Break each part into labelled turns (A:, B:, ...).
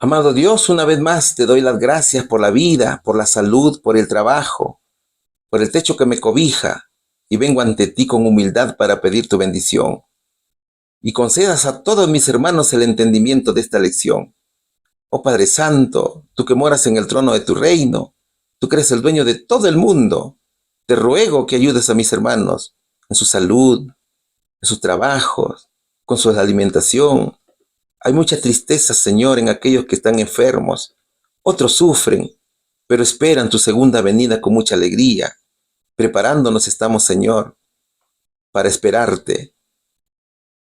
A: Amado Dios, una vez más te doy las gracias por la vida, por la salud, por el trabajo, por el techo que me cobija, y vengo ante ti con humildad para pedir tu bendición, y concedas a todos mis hermanos el entendimiento de esta lección. Oh Padre Santo, tú que moras en el trono de tu reino, tú que eres el dueño de todo el mundo, te ruego que ayudes a mis hermanos en su salud, en sus trabajos, con su alimentación. Hay mucha tristeza, Señor, en aquellos que están enfermos. Otros sufren, pero esperan tu segunda venida con mucha alegría. Preparándonos estamos, Señor, para esperarte.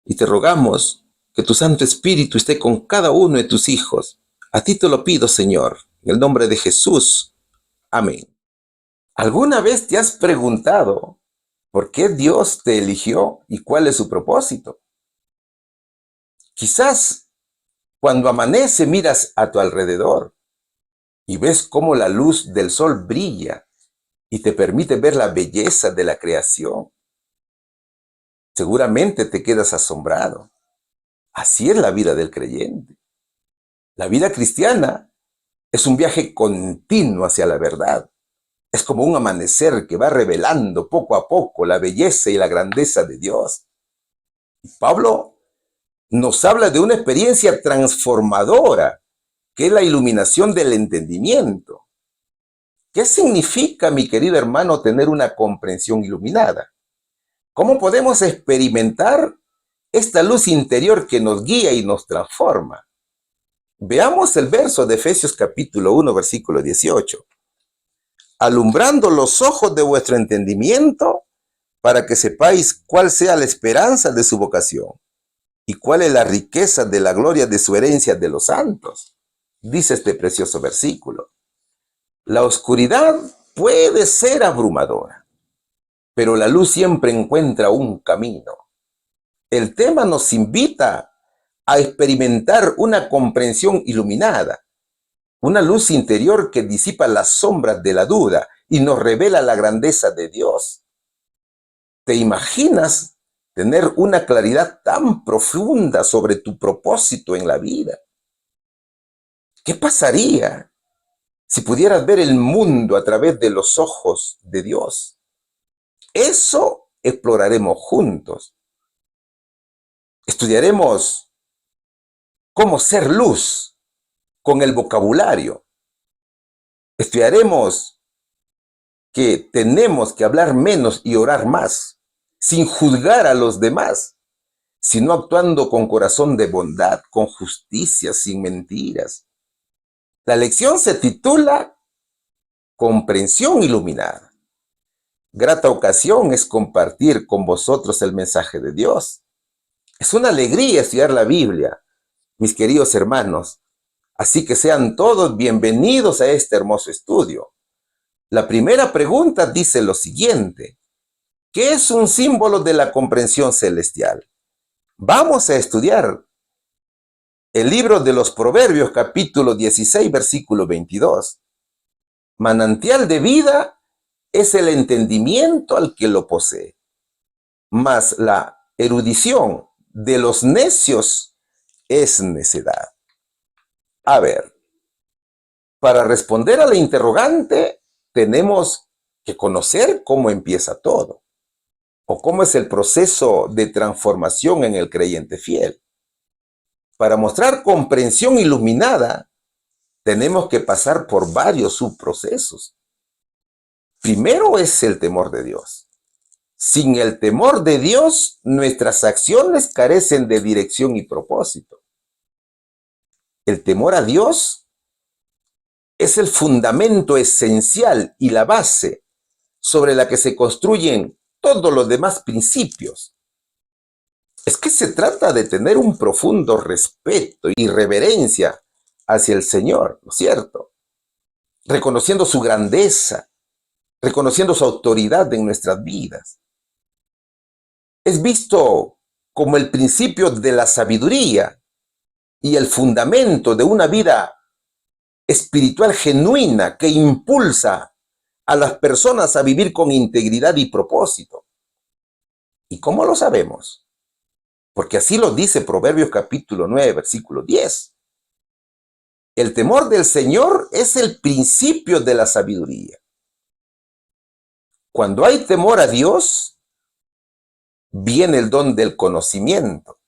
A: Y te rogamos que tu Santo Espíritu esté con cada uno de tus hijos. A ti te lo pido, Señor, en el nombre de Jesús. Amén. ¿Alguna vez te has preguntado por qué Dios te eligió y cuál es su propósito? Quizás cuando amanece miras a tu alrededor y ves cómo la luz del sol brilla y te permite ver la belleza de la creación. Seguramente te quedas asombrado. Así es la vida del creyente. La vida cristiana es un viaje continuo hacia la verdad. Es como un amanecer que va revelando poco a poco la belleza y la grandeza de Dios. Y Pablo nos habla de una experiencia transformadora, que es la iluminación del entendimiento. ¿Qué significa, mi querido hermano, tener una comprensión iluminada? ¿Cómo podemos experimentar esta luz interior que nos guía y nos transforma? Veamos el verso de Efesios capítulo 1, versículo 18. Alumbrando los ojos de vuestro entendimiento, para que sepáis cuál sea la esperanza de su vocación y cuál es la riqueza de la gloria de su herencia de los santos. Dice este precioso versículo. La oscuridad puede ser abrumadora, pero la luz siempre encuentra un camino. El tema nos invita a experimentar una comprensión iluminada, una luz interior que disipa las sombras de la duda y nos revela la grandeza de Dios. ¿Te imaginas tener una claridad tan profunda sobre tu propósito en la vida? ¿Qué pasaría si pudieras ver el mundo a través de los ojos de Dios? Eso exploraremos juntos. Estudiaremos cómo ser luz con el vocabulario. Estudiaremos que tenemos que hablar menos y orar más, sin juzgar a los demás, sino actuando con corazón de bondad, con justicia, sin mentiras. La lección se titula Comprensión iluminada. Grata ocasión es compartir con vosotros el mensaje de Dios. Es una alegría estudiar la Biblia, mis queridos hermanos. Así que sean todos bienvenidos a este hermoso estudio. La primera pregunta dice lo siguiente: ¿qué es un símbolo de la comprensión celestial? Vamos a estudiar el libro de los Proverbios, capítulo 16, versículo 22. Manantial de vida es el entendimiento al que lo posee, mas la erudición de los necios es necedad. A ver, para responder a la interrogante, tenemos que conocer cómo empieza todo, o cómo es el proceso de transformación en el creyente fiel. Para mostrar comprensión iluminada, tenemos que pasar por varios subprocesos. Primero es el temor de Dios. Sin el temor de Dios, nuestras acciones carecen de dirección y propósito. El temor a Dios es el fundamento esencial y la base sobre la que se construyen todos los demás principios. Es que se trata de tener un profundo respeto y reverencia hacia el Señor, ¿no es cierto? Reconociendo su grandeza, reconociendo su autoridad en nuestras vidas. Es visto como el principio de la sabiduría y el fundamento de una vida espiritual genuina que impulsa a las personas a vivir con integridad y propósito. ¿Y cómo lo sabemos? Porque así lo dice Proverbios capítulo 9, versículo 10. El temor del Señor es el principio de la sabiduría. Cuando hay temor a Dios, viene el don del conocimiento,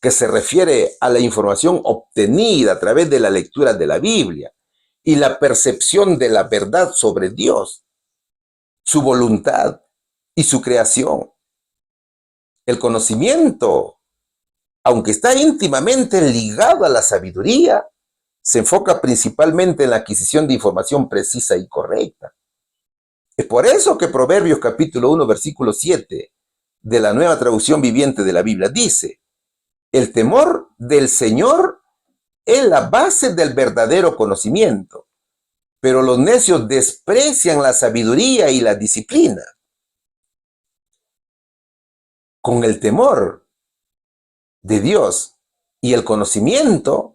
A: que se refiere a la información obtenida a través de la lectura de la Biblia y la percepción de la verdad sobre Dios, su voluntad y su creación. El conocimiento, aunque está íntimamente ligado a la sabiduría, se enfoca principalmente en la adquisición de información precisa y correcta. Es por eso que Proverbios capítulo 1, versículo 7 de la Nueva Traducción Viviente de la Biblia dice: el temor del Señor es la base del verdadero conocimiento, pero los necios desprecian la sabiduría y la disciplina. Con el temor de Dios y el conocimiento,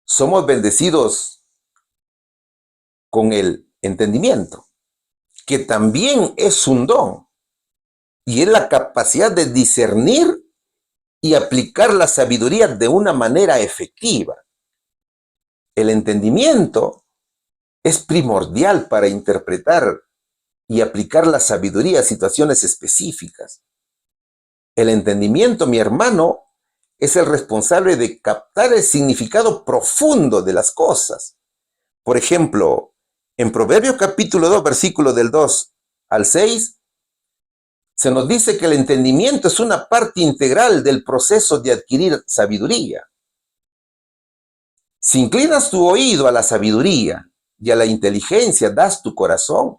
A: somos bendecidos con el entendimiento, que también es un don, y es la capacidad de discernir y aplicar la sabiduría de una manera efectiva. El entendimiento es primordial para interpretar y aplicar la sabiduría a situaciones específicas. El entendimiento, mi hermano, es el responsable de captar el significado profundo de las cosas. Por ejemplo, en Proverbios capítulo 2, versículos del 2 al 6, se nos dice que el entendimiento es una parte integral del proceso de adquirir sabiduría. Si inclinas tu oído a la sabiduría y a la inteligencia, das tu corazón.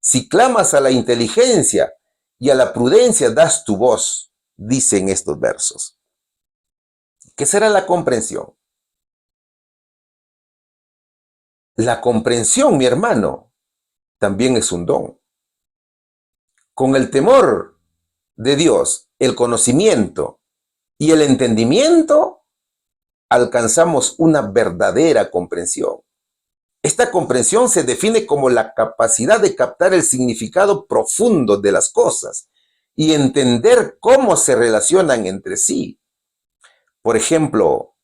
A: Si clamas a la inteligencia y a la prudencia, das tu voz, dicen estos versos. ¿Qué será la comprensión? La comprensión, mi hermano, también es un don. Con el temor de Dios, el conocimiento y el entendimiento, alcanzamos una verdadera comprensión. Esta comprensión se define como la capacidad de captar el significado profundo de las cosas y entender cómo se relacionan entre sí. Por ejemplo,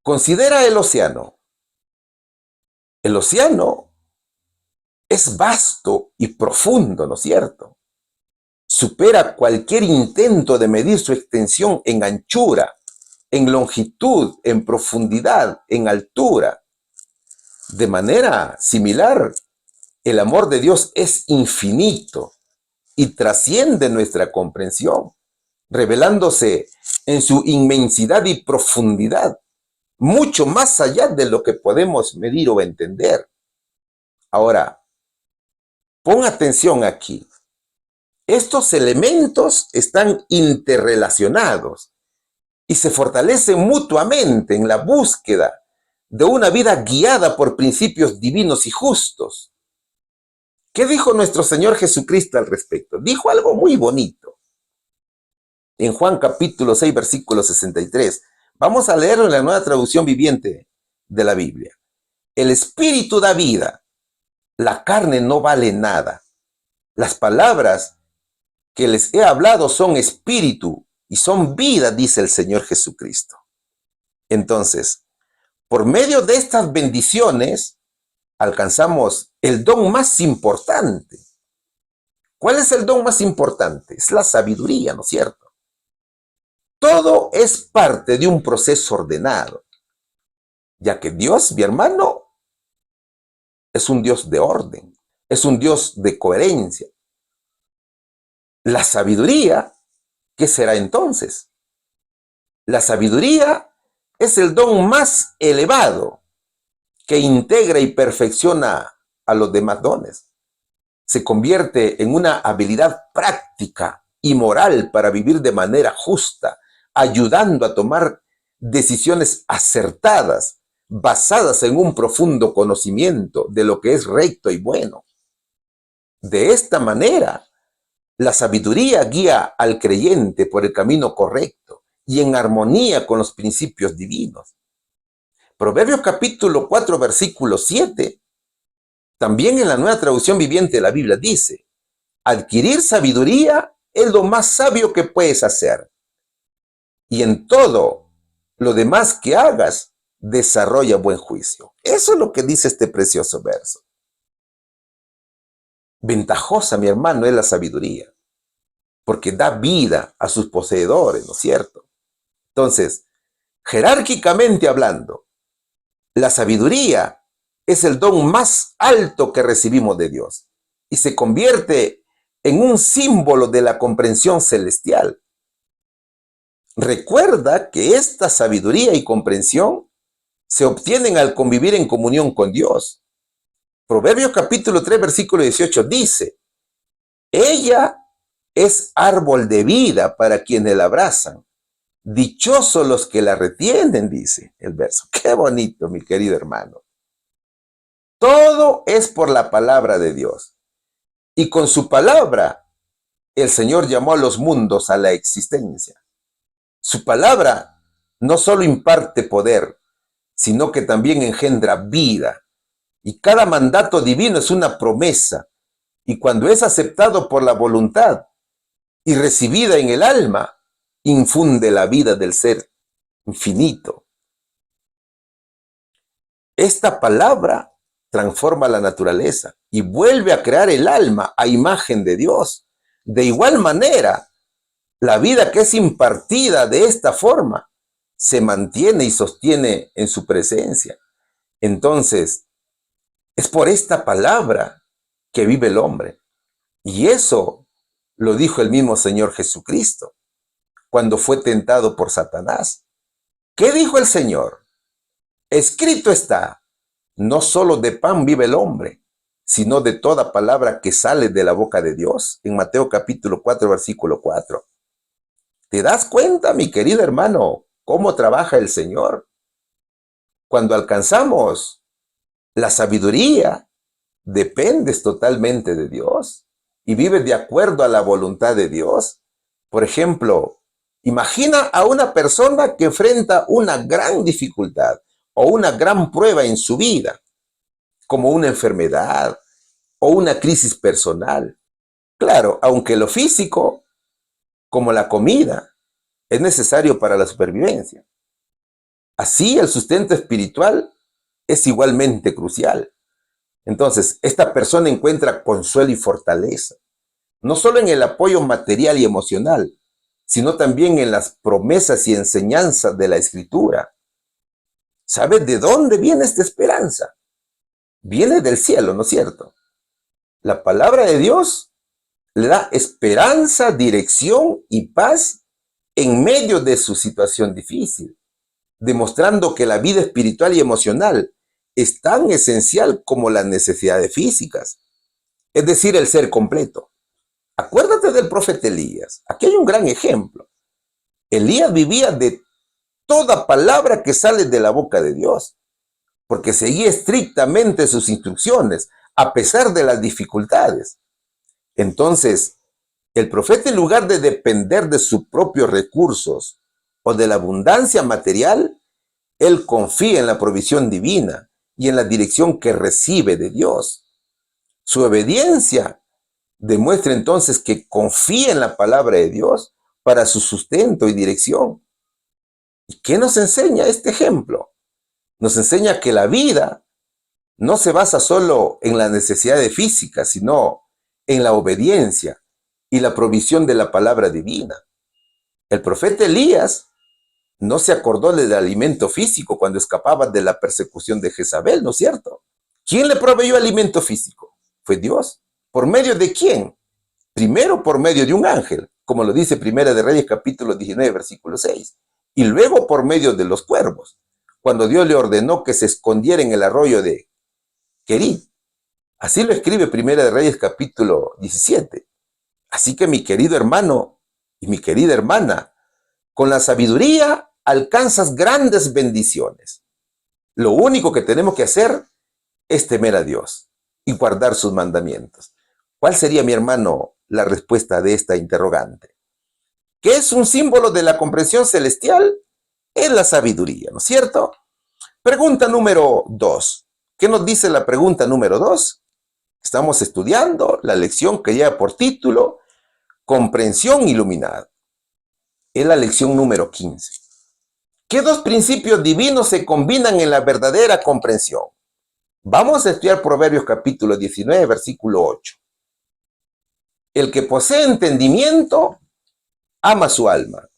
A: considera el océano. El océano es vasto y profundo, ¿no es cierto? Supera cualquier intento de medir su extensión en anchura, en longitud, en profundidad, en altura. De manera similar, el amor de Dios es infinito y trasciende nuestra comprensión, revelándose en su inmensidad y profundidad, mucho más allá de lo que podemos medir o entender. Ahora, pon atención aquí. Estos elementos están interrelacionados y se fortalecen mutuamente en la búsqueda de una vida guiada por principios divinos y justos. ¿Qué dijo nuestro Señor Jesucristo al respecto? Dijo algo muy bonito. En Juan capítulo 6, versículo 63. Vamos a leerlo en la Nueva Traducción Viviente de la Biblia. El Espíritu da vida, la carne no vale nada. Las palabras que les he hablado son espíritu y son vida, dice el Señor Jesucristo. Entonces, por medio de estas bendiciones, alcanzamos el don más importante. ¿Cuál es el don más importante? Es la sabiduría, ¿no es cierto? Todo es parte de un proceso ordenado, ya que Dios, mi hermano, es un Dios de orden, es un Dios de coherencia. La sabiduría, ¿qué será entonces? La sabiduría es el don más elevado que integra y perfecciona a los demás dones. Se convierte en una habilidad práctica y moral para vivir de manera justa, ayudando a tomar decisiones acertadas, basadas en un profundo conocimiento de lo que es recto y bueno. De esta manera, la sabiduría guía al creyente por el camino correcto y en armonía con los principios divinos. Proverbios capítulo 4, versículo 7, también en la Nueva Traducción Viviente de la Biblia dice: adquirir sabiduría es lo más sabio que puedes hacer. Y en todo lo demás que hagas, desarrolla buen juicio. Eso es lo que dice este precioso verso. Ventajosa, mi hermano, es la sabiduría, porque da vida a sus poseedores, ¿no es cierto? Entonces, jerárquicamente hablando, la sabiduría es el don más alto que recibimos de Dios y se convierte en un símbolo de la comprensión celestial. Recuerda que esta sabiduría y comprensión se obtienen al convivir en comunión con Dios. Proverbios capítulo 3, versículo 18 dice, ella es árbol de vida para quienes la abrazan. Dichosos los que la retienen, dice el verso. Qué bonito, mi querido hermano. Todo es por la palabra de Dios. Y con su palabra, el Señor llamó a los mundos a la existencia. Su palabra no solo imparte poder, sino que también engendra vida. Y cada mandato divino es una promesa. Y cuando es aceptado por la voluntad y recibida en el alma, infunde la vida del ser infinito. Esta palabra transforma la naturaleza y vuelve a crear el alma a imagen de Dios. De igual manera, la vida que es impartida de esta forma se mantiene y sostiene en su presencia. Entonces, es por esta palabra que vive el hombre. Y eso lo dijo el mismo Señor Jesucristo cuando fue tentado por Satanás. ¿Qué dijo el Señor? Escrito está, no solo de pan vive el hombre, sino de toda palabra que sale de la boca de Dios. En Mateo capítulo 4, versículo 4. ¿Te das cuenta, mi querido hermano, cómo trabaja el Señor? Cuando alcanzamos la sabiduría, dependes totalmente de Dios y vives de acuerdo a la voluntad de Dios. Por ejemplo, imagina a una persona que enfrenta una gran dificultad o una gran prueba en su vida, como una enfermedad o una crisis personal. Claro, aunque lo físico, como la comida, es necesario para la supervivencia. Así, el sustento espiritual es igualmente crucial. Entonces, esta persona encuentra consuelo y fortaleza, no solo en el apoyo material y emocional, sino también en las promesas y enseñanzas de la Escritura. ¿Sabes de dónde viene esta esperanza? Viene del cielo, ¿no es cierto? La palabra de Dios le da esperanza, dirección y paz en medio de su situación difícil, demostrando que la vida espiritual y emocional es tan esencial como las necesidades físicas, es decir, el ser completo. Acuérdate del profeta Elías. Aquí hay un gran ejemplo. Elías vivía de toda palabra que sale de la boca de Dios, porque seguía estrictamente sus instrucciones, a pesar de las dificultades. Entonces, el profeta, en lugar de depender de sus propios recursos o de la abundancia material, él confía en la provisión divina y en la dirección que recibe de Dios. Su obediencia demuestra entonces que confía en la palabra de Dios para su sustento y dirección. ¿Y qué nos enseña este ejemplo? Nos enseña que la vida no se basa solo en las necesidades físicas, sino en la obediencia y la provisión de la palabra divina. El profeta Elías no se acordó del alimento físico cuando escapaba de la persecución de Jezabel, ¿no es cierto? ¿Quién le proveyó alimento físico? Fue Dios. ¿Por medio de quién? Primero por medio de un ángel, como lo dice Primera de Reyes capítulo 19, versículo 6. Y luego por medio de los cuervos, cuando Dios le ordenó que se escondiera en el arroyo de Querit. Así lo escribe Primera de Reyes capítulo 17. Así que, mi querido hermano y mi querida hermana, con la sabiduría alcanzas grandes bendiciones. Lo único que tenemos que hacer es temer a Dios y guardar sus mandamientos. ¿Cuál sería, mi hermano, la respuesta de esta interrogante? ¿Qué es un símbolo de la comprensión celestial? Es la sabiduría, ¿no es cierto? Pregunta número 2. ¿Qué nos dice la pregunta número 2? Estamos estudiando la lección que lleva por título Comprensión iluminada. Es la lección número 15. ¿Qué dos principios divinos se combinan en la verdadera comprensión? Vamos a estudiar Proverbios capítulo 19, versículo 8. El que posee entendimiento ama su alma.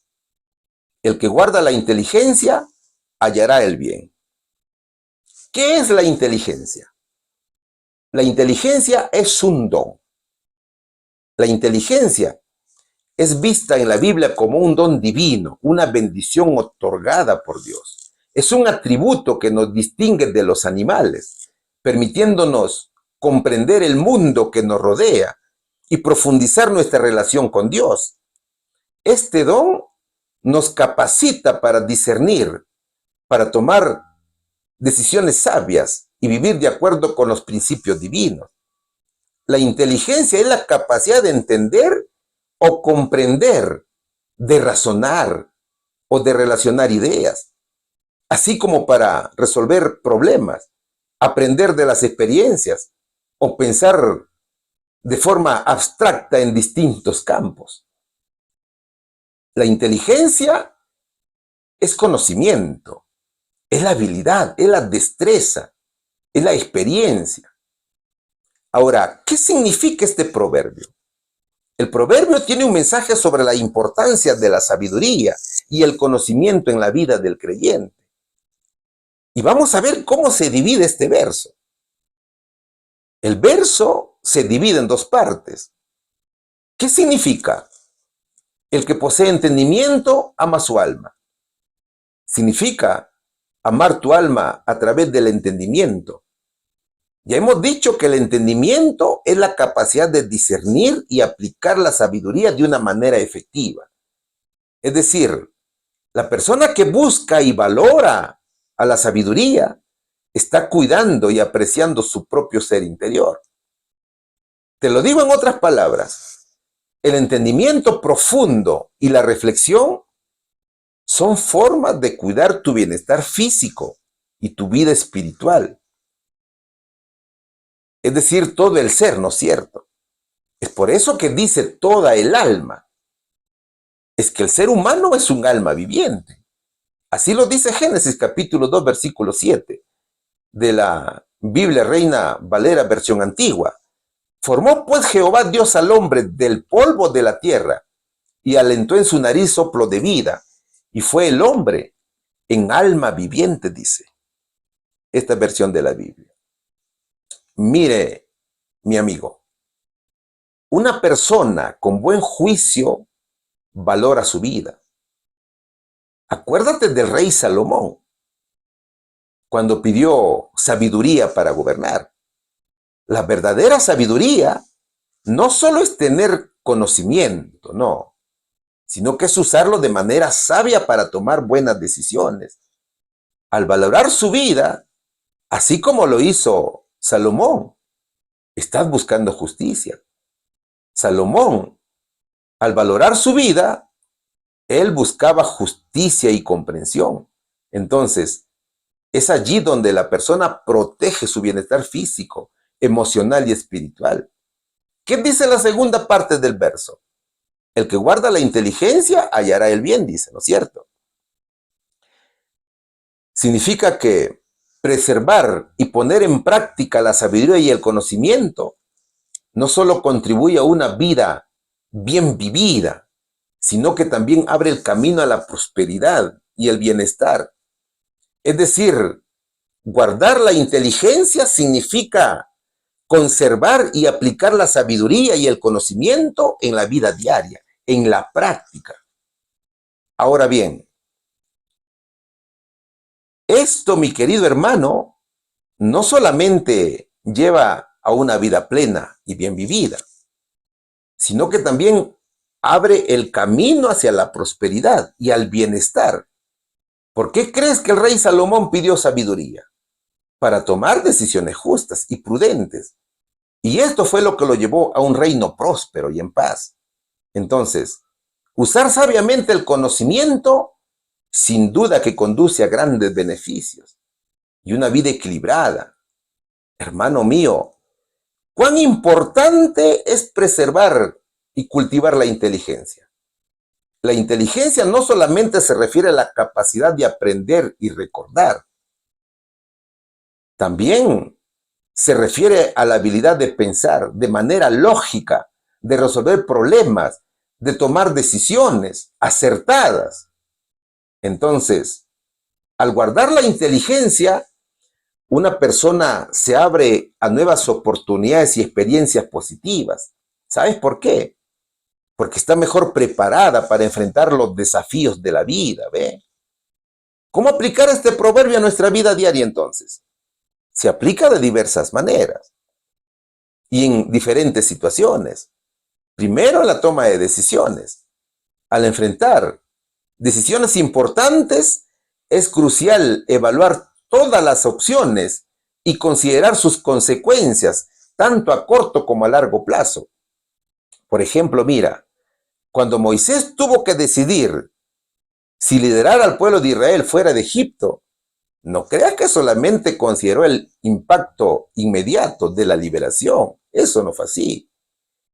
A: El que guarda la inteligencia hallará el bien. ¿Qué es la inteligencia? La inteligencia es un don. La inteligencia es vista en la Biblia como un don divino, una bendición otorgada por Dios. Es un atributo que nos distingue de los animales, permitiéndonos comprender el mundo que nos rodea y profundizar nuestra relación con Dios. Este don nos capacita para discernir, para tomar decisiones sabias y vivir de acuerdo con los principios divinos. La inteligencia es la capacidad de entender o comprender, de razonar o de relacionar ideas, así como para resolver problemas, aprender de las experiencias o pensar de forma abstracta en distintos campos. La inteligencia es conocimiento, es la habilidad, es la destreza, es la experiencia. Ahora, ¿qué significa este proverbio? El proverbio tiene un mensaje sobre la importancia de la sabiduría y el conocimiento en la vida del creyente. Y vamos a ver cómo se divide este verso. El verso se divide en dos partes. ¿Qué significa? El que posee entendimiento ama su alma. Significa amar tu alma a través del entendimiento. Ya hemos dicho que el entendimiento es la capacidad de discernir y aplicar la sabiduría de una manera efectiva. Es decir, la persona que busca y valora a la sabiduría está cuidando y apreciando su propio ser interior. Te lo digo en otras palabras, el entendimiento profundo y la reflexión son formas de cuidar tu bienestar físico y tu vida espiritual. Es decir, todo el ser, ¿no es cierto? Es por eso que dice toda el alma. Es que el ser humano es un alma viviente. Así lo dice Génesis capítulo 2, versículo 7 de la Biblia Reina Valera versión antigua. Formó pues Jehová Dios al hombre del polvo de la tierra y alentó en su nariz soplo de vida y fue el hombre en alma viviente, dice esta versión de la Biblia. Mire, mi amigo, una persona con buen juicio valora su vida. Acuérdate del rey Salomón, cuando pidió sabiduría para gobernar. La verdadera sabiduría no solo es tener conocimiento, no, sino que es usarlo de manera sabia para tomar buenas decisiones. Al valorar su vida, así como lo hizo Salomón, estás buscando justicia. Salomón, al valorar su vida, él buscaba justicia y comprensión. Entonces, es allí donde la persona protege su bienestar físico, emocional y espiritual. ¿Qué dice la segunda parte del verso? El que guarda la inteligencia hallará el bien, dice, ¿no es cierto? Significa que preservar y poner en práctica la sabiduría y el conocimiento no solo contribuye a una vida bien vivida, sino que también abre el camino a la prosperidad y el bienestar. Es decir, guardar la inteligencia significa conservar y aplicar la sabiduría y el conocimiento en la vida diaria, en la práctica. Ahora bien, esto, mi querido hermano, no solamente lleva a una vida plena y bien vivida, sino que también abre el camino hacia la prosperidad y al bienestar. ¿Por qué crees que el rey Salomón pidió sabiduría? Para tomar decisiones justas y prudentes. Y esto fue lo que lo llevó a un reino próspero y en paz. Entonces, usar sabiamente el conocimiento, sin duda que conduce a grandes beneficios y una vida equilibrada. Hermano mío, ¿cuán importante es preservar y cultivar la inteligencia? La inteligencia no solamente se refiere a la capacidad de aprender y recordar, también se refiere a la habilidad de pensar de manera lógica, de resolver problemas, de tomar decisiones acertadas. Entonces, al guardar la inteligencia, una persona se abre a nuevas oportunidades y experiencias positivas. ¿Sabes por qué? Porque está mejor preparada para enfrentar los desafíos de la vida, ¿ve? ¿Cómo aplicar este proverbio a nuestra vida diaria entonces? Se aplica de diversas maneras y en diferentes situaciones. Primero, en la toma de decisiones. Al enfrentar decisiones importantes, es crucial evaluar todas las opciones y considerar sus consecuencias, tanto a corto como a largo plazo. Por ejemplo, mira, cuando Moisés tuvo que decidir si liderar al pueblo de Israel fuera de Egipto, no creas que solamente consideró el impacto inmediato de la liberación. Eso no fue así.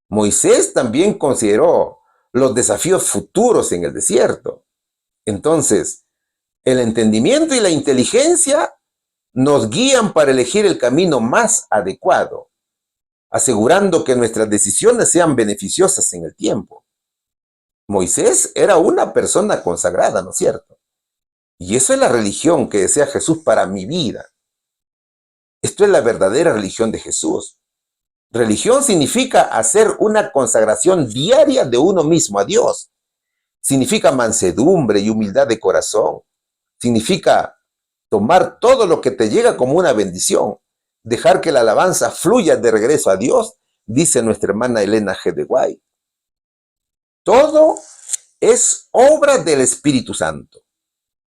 A: Moisés también consideró los desafíos futuros en el desierto. Entonces, el entendimiento y la inteligencia nos guían para elegir el camino más adecuado, asegurando que nuestras decisiones sean beneficiosas en el tiempo. Moisés era una persona consagrada, ¿no es cierto? Y eso es la religión que desea Jesús para mi vida. Esto es la verdadera religión de Jesús. Religión significa hacer una consagración diaria de uno mismo a Dios. Significa mansedumbre y humildad de corazón. Significa tomar todo lo que te llega como una bendición. Dejar que la alabanza fluya de regreso a Dios, dice nuestra hermana Elena G. de White. Todo es obra del Espíritu Santo.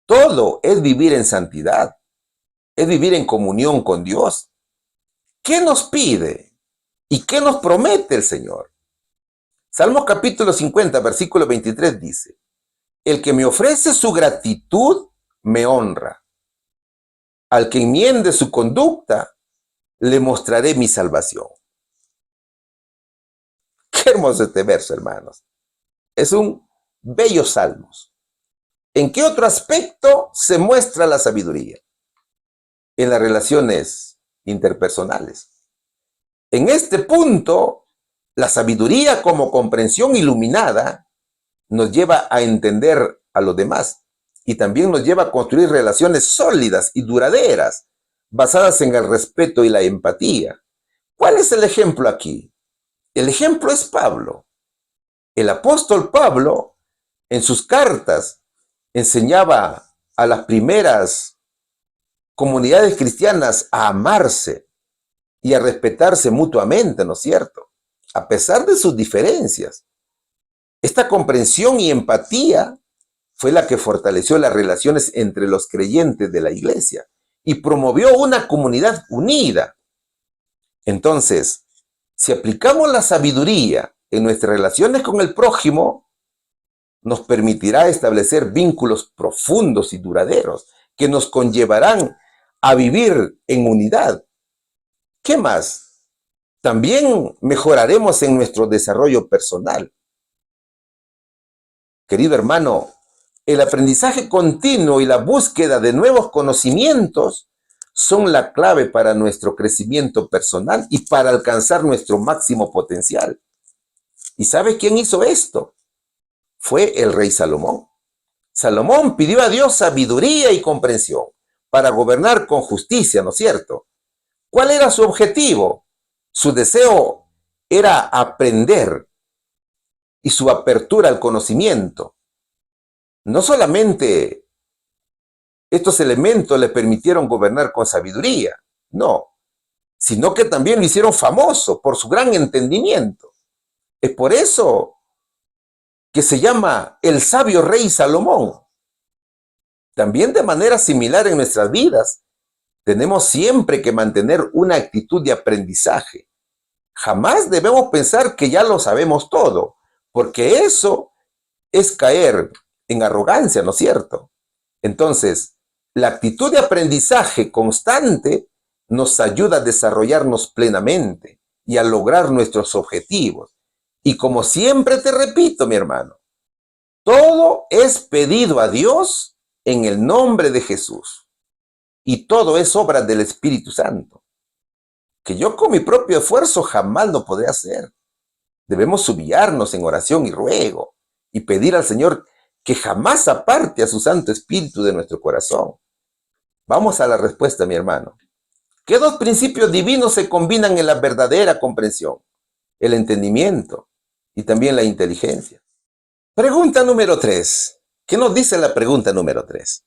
A: Todo es vivir en santidad. Es vivir en comunión con Dios. ¿Qué nos pide? ¿Y qué nos promete el Señor? Salmos capítulo 50, versículo 23 dice: el que me ofrece su gratitud, me honra. Al que enmiende su conducta, le mostraré mi salvación. Qué hermoso este verso, hermanos. Es un bello salmo. ¿En qué otro aspecto se muestra la sabiduría? En las relaciones interpersonales. En este punto, la sabiduría como comprensión iluminada nos lleva a entender a los demás y también nos lleva a construir relaciones sólidas y duraderas, basadas en el respeto y la empatía. ¿Cuál es el ejemplo aquí? El ejemplo es Pablo. El apóstol Pablo, en sus cartas, enseñaba a las primeras comunidades cristianas a amarse y a respetarse mutuamente, ¿no es cierto? A pesar de sus diferencias. Esta comprensión y empatía fue la que fortaleció las relaciones entre los creyentes de la iglesia y promovió una comunidad unida. Entonces, si aplicamos la sabiduría en nuestras relaciones con el prójimo, nos permitirá establecer vínculos profundos y duraderos que nos conllevarán a vivir en unidad. ¿Qué más? También mejoraremos en nuestro desarrollo personal. Querido hermano, el aprendizaje continuo y la búsqueda de nuevos conocimientos son la clave para nuestro crecimiento personal y para alcanzar nuestro máximo potencial. ¿Y sabe quién hizo esto? Fue el rey Salomón. Salomón pidió a Dios sabiduría y comprensión para gobernar con justicia, ¿no es cierto? ¿Cuál era su objetivo? Su deseo era aprender y su apertura al conocimiento. No solamente estos elementos le permitieron gobernar con sabiduría, no, sino que también lo hicieron famoso por su gran entendimiento. Es por eso que se llama el sabio rey Salomón. También de manera similar en nuestras vidas, tenemos siempre que mantener una actitud de aprendizaje. Jamás debemos pensar que ya lo sabemos todo, porque eso es caer en arrogancia, ¿no es cierto? Entonces, la actitud de aprendizaje constante nos ayuda a desarrollarnos plenamente y a lograr nuestros objetivos. Y como siempre te repito, mi hermano, Todo es pedido a Dios en el nombre de Jesús. Y todo es obra del Espíritu Santo, que yo con mi propio esfuerzo jamás lo podré hacer. Debemos humillarnos en oración y ruego y pedir al Señor que jamás aparte a su Santo Espíritu de nuestro corazón. Vamos a la respuesta, mi hermano. ¿Qué dos principios divinos se combinan en la verdadera comprensión? El entendimiento y también la inteligencia. Pregunta número 3. ¿Qué nos dice la pregunta número 3?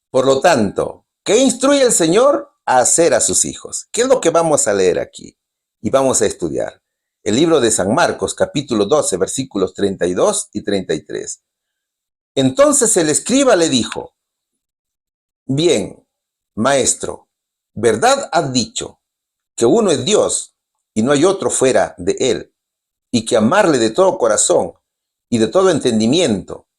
A: Por lo tanto, ¿qué instruye el Señor a hacer a sus hijos? ¿Qué es lo que vamos a leer aquí? Y vamos a estudiar. El libro de San Marcos, capítulo 12, versículos 32 y 33. Entonces el escriba le dijo: Bien, maestro, ¿verdad has dicho que uno es Dios y no hay otro fuera de él, y que amarle de todo corazón y de todo entendimiento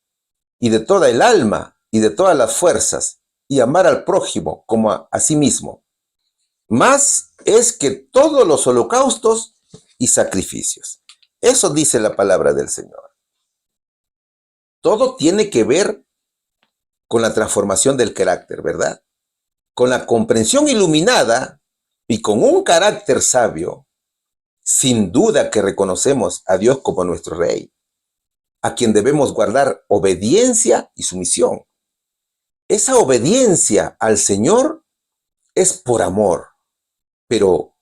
A: y de toda el alma y de todas las fuerzas, y amar al prójimo como a sí mismo? Más es que todos los holocaustos y sacrificios. Eso dice la palabra del Señor. Todo tiene que ver con la transformación del carácter, ¿verdad? Con la comprensión iluminada y con un carácter sabio, sin duda que reconocemos a Dios como nuestro Rey, a quien debemos guardar obediencia y sumisión. Esa obediencia al Señor es por amor. Pero,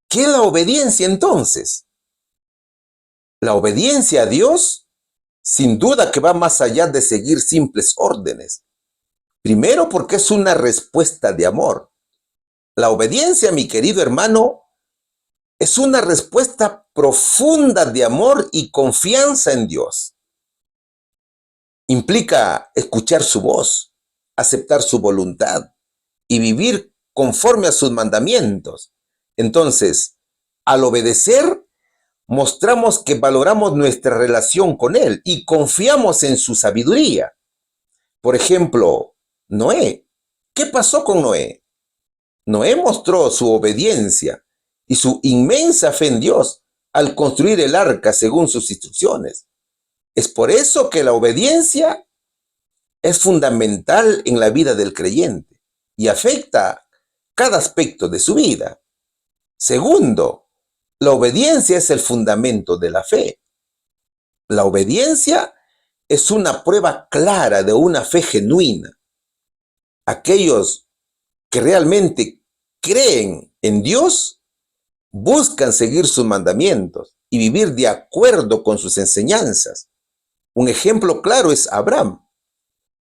A: ¿qué es la obediencia entonces? La obediencia a Dios, sin duda que va más allá de seguir simples órdenes. Primero, porque es una respuesta de amor. La obediencia, mi querido hermano, es una respuesta profunda de amor y confianza en Dios. Implica escuchar su voz, aceptar su voluntad y vivir conforme a sus mandamientos. Entonces, al obedecer, mostramos que valoramos nuestra relación con Él y confiamos en su sabiduría. Por ejemplo, Noé. ¿Qué pasó con Noé? Noé mostró su obediencia y su inmensa fe en Dios al construir el arca según sus instrucciones. Es por eso que la obediencia es fundamental en la vida del creyente y afecta cada aspecto de su vida. Segundo, la obediencia es el fundamento de la fe. La obediencia es una prueba clara de una fe genuina. Aquellos que realmente creen en Dios buscan seguir sus mandamientos y vivir de acuerdo con sus enseñanzas. Un ejemplo claro es Abraham.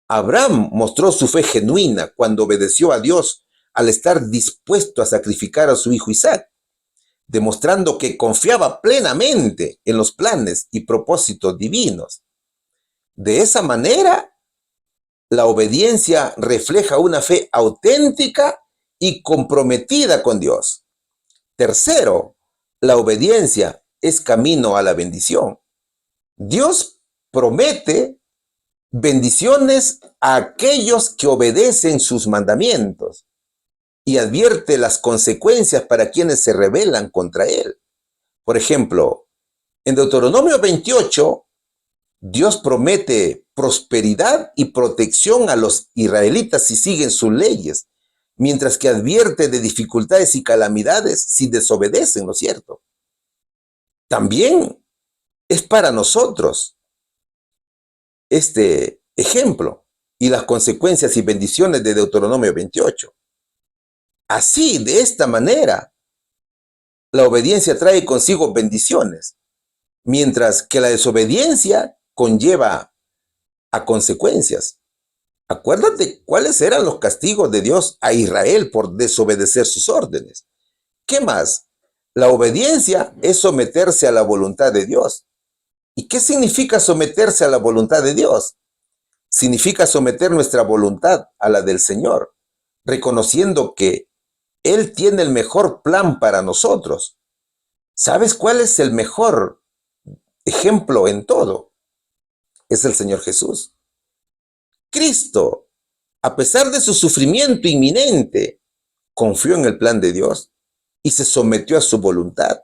A: Abraham mostró su fe genuina cuando obedeció a Dios al estar dispuesto a sacrificar a su hijo Isaac, demostrando que confiaba plenamente en los planes y propósitos divinos. De esa manera, la obediencia refleja una fe auténtica y comprometida con Dios. Tercero, la obediencia es camino a la bendición. Dios promete bendiciones a aquellos que obedecen sus mandamientos y advierte las consecuencias para quienes se rebelan contra Él. Por ejemplo, en Deuteronomio 28, Dios promete prosperidad y protección a los israelitas si siguen sus leyes, mientras que advierte de dificultades y calamidades si desobedecen, ¿no es cierto? También es para nosotros este ejemplo y las consecuencias y bendiciones de Deuteronomio 28. Así, de esta manera, la obediencia trae consigo bendiciones, mientras que la desobediencia conlleva a consecuencias. Acuérdate cuáles eran los castigos de Dios a Israel por desobedecer sus órdenes. ¿Qué más? La obediencia es someterse a la voluntad de Dios. ¿Y qué significa someterse a la voluntad de Dios? Significa someter nuestra voluntad a la del Señor, reconociendo que Él tiene el mejor plan para nosotros. ¿Sabes cuál es el mejor ejemplo en todo? Es el Señor Jesús. Cristo, a pesar de su sufrimiento inminente, confió en el plan de Dios y se sometió a su voluntad,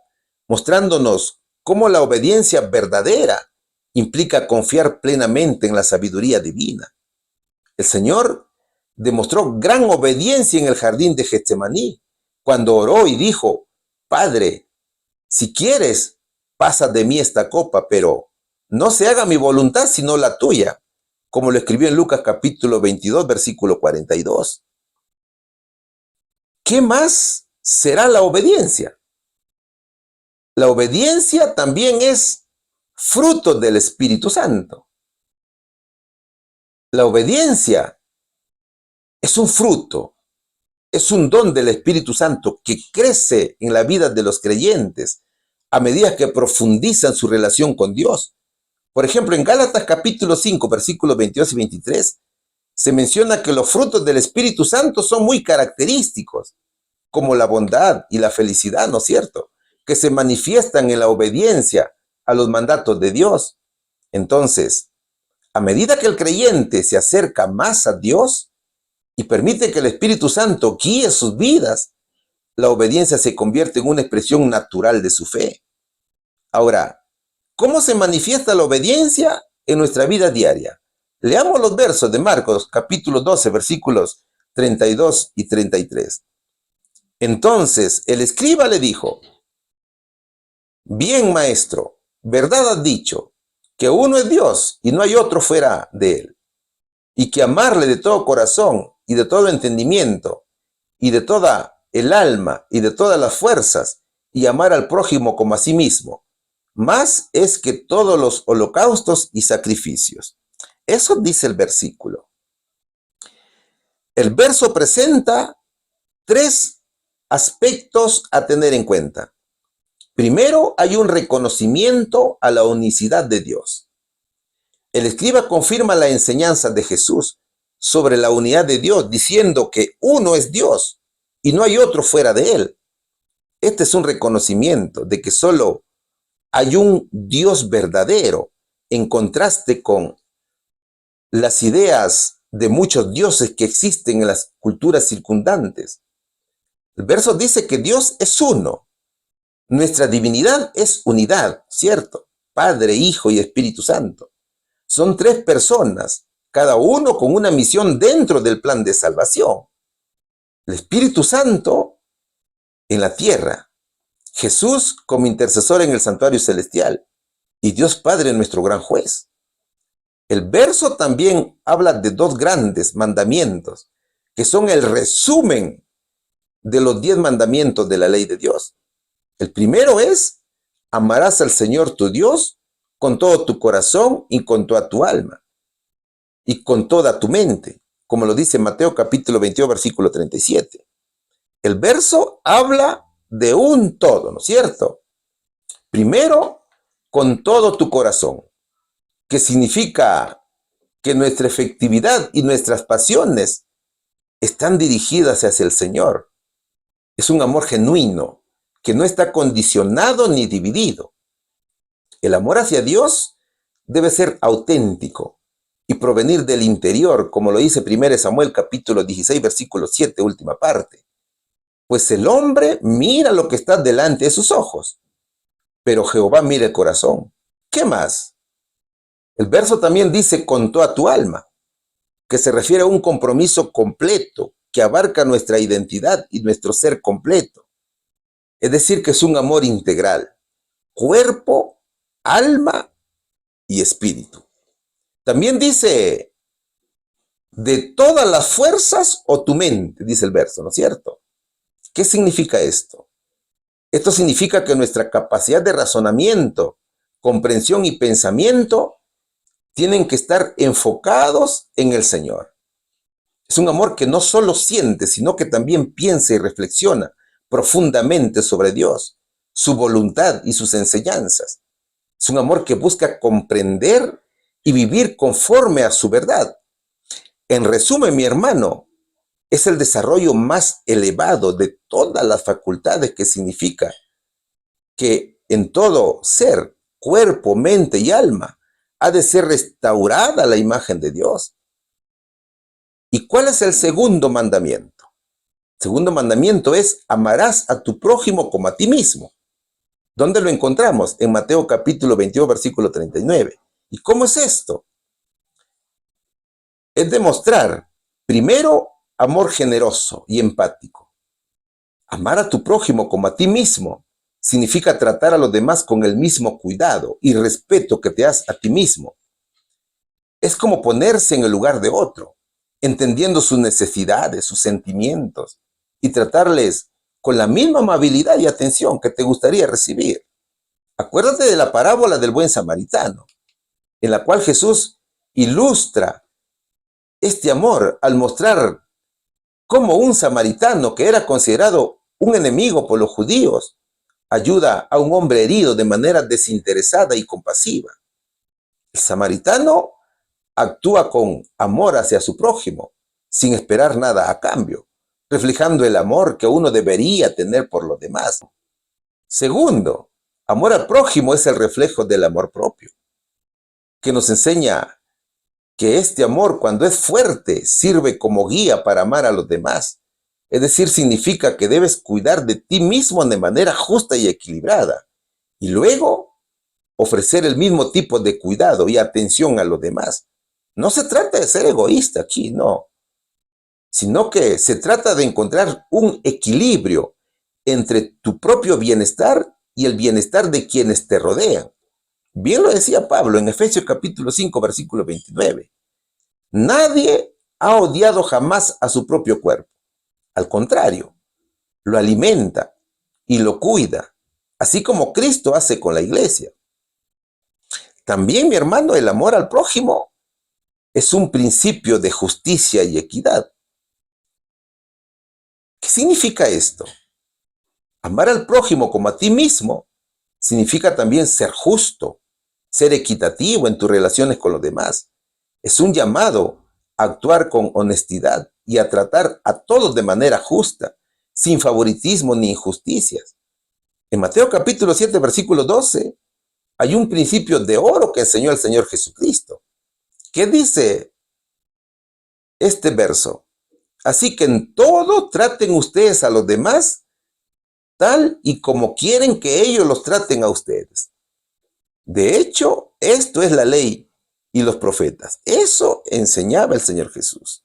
A: mostrándonos cómo la obediencia verdadera implica confiar plenamente en la sabiduría divina. El Señor demostró gran obediencia en el jardín de Getsemaní, cuando oró y dijo: Padre, si quieres, pasa de mí esta copa, pero no se haga mi voluntad sino la tuya, como lo escribió en Lucas capítulo 22, versículo 42. ¿Qué más será la obediencia? La obediencia también es fruto del Espíritu Santo. La obediencia es un fruto, es un don del Espíritu Santo que crece en la vida de los creyentes a medida que profundizan su relación con Dios. Por ejemplo, en Gálatas capítulo 5, versículos 22 y 23, se menciona que los frutos del Espíritu Santo son muy característicos, como la bondad y la felicidad, ¿no es cierto?, que se manifiestan en la obediencia a los mandatos de Dios. Entonces, a medida que el creyente se acerca más a Dios y permite que el Espíritu Santo guíe sus vidas, la obediencia se convierte en una expresión natural de su fe. Ahora, ¿cómo se manifiesta la obediencia en nuestra vida diaria? Leamos los versos de Marcos, capítulo 12, versículos 32 y 33. Entonces el escriba le dijo: Bien, maestro, verdad has dicho, que uno es Dios y no hay otro fuera de él, y que amarle de todo corazón y de todo entendimiento y de toda el alma y de todas las fuerzas, y amar al prójimo como a sí mismo, más es que todos los holocaustos y sacrificios. Eso dice el versículo. El verso presenta tres aspectos a tener en cuenta. Primero, hay un reconocimiento a la unicidad de Dios. El escriba confirma la enseñanza de Jesús sobre la unidad de Dios, diciendo que uno es Dios y no hay otro fuera de él. Este es un reconocimiento de que solo hay un Dios verdadero, en contraste con las ideas de muchos dioses que existen en las culturas circundantes. El verso dice que Dios es uno. Nuestra divinidad es unidad, ¿cierto? Padre, Hijo y Espíritu Santo. Son tres personas, cada uno con una misión dentro del plan de salvación. El Espíritu Santo en la tierra, Jesús como intercesor en el santuario celestial y Dios Padre nuestro gran juez. El verso también habla de dos grandes mandamientos, que son el resumen de los 10 mandamientos de la ley de Dios. El primero es: amarás al Señor tu Dios con todo tu corazón y con toda tu alma y con toda tu mente, como lo dice Mateo capítulo 22, versículo 37. El verso habla de un todo, ¿no es cierto? Primero, con todo tu corazón, que significa que nuestra efectividad y nuestras pasiones están dirigidas hacia el Señor. Es un amor genuino, que no está condicionado ni dividido. El amor hacia Dios debe ser auténtico y provenir del interior, como lo dice 1 Samuel capítulo 16, versículo 7, última parte. Pues el hombre mira lo que está delante de sus ojos, pero Jehová mira el corazón. ¿Qué más? El verso también dice con toda tu alma, que se refiere a un compromiso completo que abarca nuestra identidad y nuestro ser completo. Es decir, que es un amor integral, cuerpo, alma y espíritu. También dice, de todas las fuerzas o tu mente, dice el verso, ¿no es cierto? ¿Qué significa esto? Esto significa que nuestra capacidad de razonamiento, comprensión y pensamiento tienen que estar enfocados en el Señor. Es un amor que no solo siente, sino que también piensa y reflexiona profundamente sobre Dios, su voluntad y sus enseñanzas. Es un amor que busca comprender y vivir conforme a su verdad. En resumen, mi hermano, es el desarrollo más elevado de todas las facultades, que significa que en todo ser, cuerpo, mente y alma, ha de ser restaurada la imagen de Dios. ¿Y cuál es el segundo mandamiento? El segundo mandamiento es: amarás a tu prójimo como a ti mismo. ¿Dónde lo encontramos? En Mateo capítulo 22, versículo 39. ¿Y cómo es esto? Es demostrar, primero, amor generoso y empático. Amar a tu prójimo como a ti mismo significa tratar a los demás con el mismo cuidado y respeto que te das a ti mismo. Es como ponerse en el lugar de otro, entendiendo sus necesidades, sus sentimientos, y tratarles con la misma amabilidad y atención que te gustaría recibir. Acuérdate de la parábola del buen samaritano, en la cual Jesús ilustra este amor al mostrar cómo un samaritano que era considerado un enemigo por los judíos ayuda a un hombre herido de manera desinteresada y compasiva. El samaritano actúa con amor hacia su prójimo, sin esperar nada a cambio, reflejando el amor que uno debería tener por los demás. Segundo, amor al prójimo es el reflejo del amor propio, que nos enseña que este amor, cuando es fuerte, sirve como guía para amar a los demás. Es decir, significa que debes cuidar de ti mismo de manera justa y equilibrada, y luego ofrecer el mismo tipo de cuidado y atención a los demás. No se trata de ser egoísta aquí, no, sino que se trata de encontrar un equilibrio entre tu propio bienestar y el bienestar de quienes te rodean. Bien lo decía Pablo en Efesios capítulo 5, versículo 29. Nadie ha odiado jamás a su propio cuerpo. Al contrario, lo alimenta y lo cuida, así como Cristo hace con la iglesia. También, mi hermano, el amor al prójimo es un principio de justicia y equidad. ¿Qué significa esto? Amar al prójimo como a ti mismo significa también ser justo, ser equitativo en tus relaciones con los demás. Es un llamado a actuar con honestidad y a tratar a todos de manera justa, sin favoritismo ni injusticias. En Mateo capítulo 7, versículo 12, hay un principio de oro que enseñó el Señor Jesucristo. ¿Qué dice este verso? Así que en todo traten ustedes a los demás tal y como quieren que ellos los traten a ustedes. De hecho, esto es la ley y los profetas. Eso enseñaba el Señor Jesús.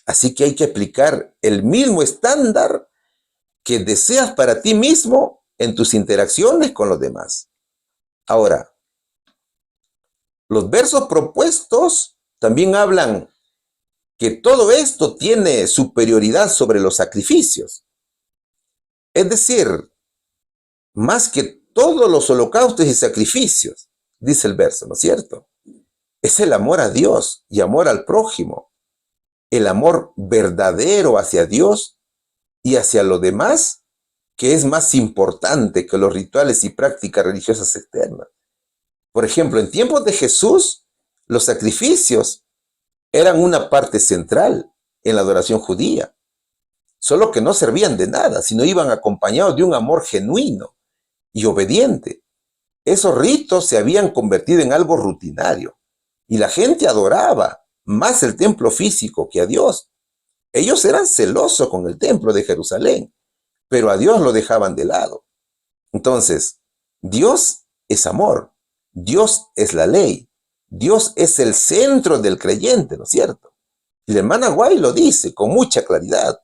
A: Así que hay que aplicar el mismo estándar que deseas para ti mismo en tus interacciones con los demás. Ahora, los versos propuestos también hablan que todo esto tiene superioridad sobre los sacrificios. Es decir, más que todos los holocaustos y sacrificios, dice el verso, ¿no es cierto? Es el amor a Dios y amor al prójimo, el amor verdadero hacia Dios y hacia los demás, que es más importante que los rituales y prácticas religiosas externas. Por ejemplo, en tiempos de Jesús, los sacrificios eran una parte central en la adoración judía, solo que no servían de nada, sino iban acompañados de un amor genuino y obediente. Esos ritos se habían convertido en algo rutinario y la gente adoraba más el templo físico que a Dios. Ellos eran celosos con el templo de Jerusalén, pero a Dios lo dejaban de lado. Entonces, Dios es amor, Dios es la ley, Dios es el centro del creyente, ¿no es cierto? Y la hermana White lo dice con mucha claridad.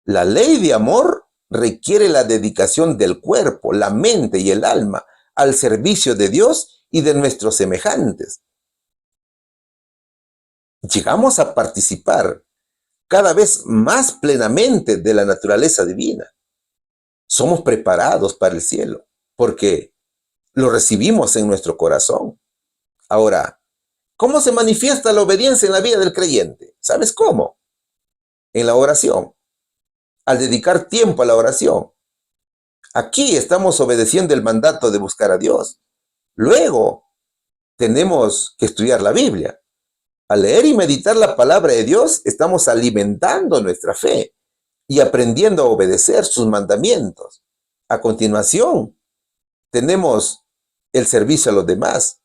A: La ley de amor requiere la dedicación del cuerpo, la mente y el alma al servicio de Dios y de nuestros semejantes. Llegamos a participar cada vez más plenamente de la naturaleza divina. Somos preparados para el cielo porque lo recibimos en nuestro corazón. Ahora, ¿cómo se manifiesta la obediencia en la vida del creyente? ¿Sabes cómo? En la oración, al dedicar tiempo a la oración. Aquí estamos obedeciendo el mandato de buscar a Dios. Luego, tenemos que estudiar la Biblia. Al leer y meditar la palabra de Dios, estamos alimentando nuestra fe y aprendiendo a obedecer sus mandamientos. A continuación, tenemos el servicio a los demás.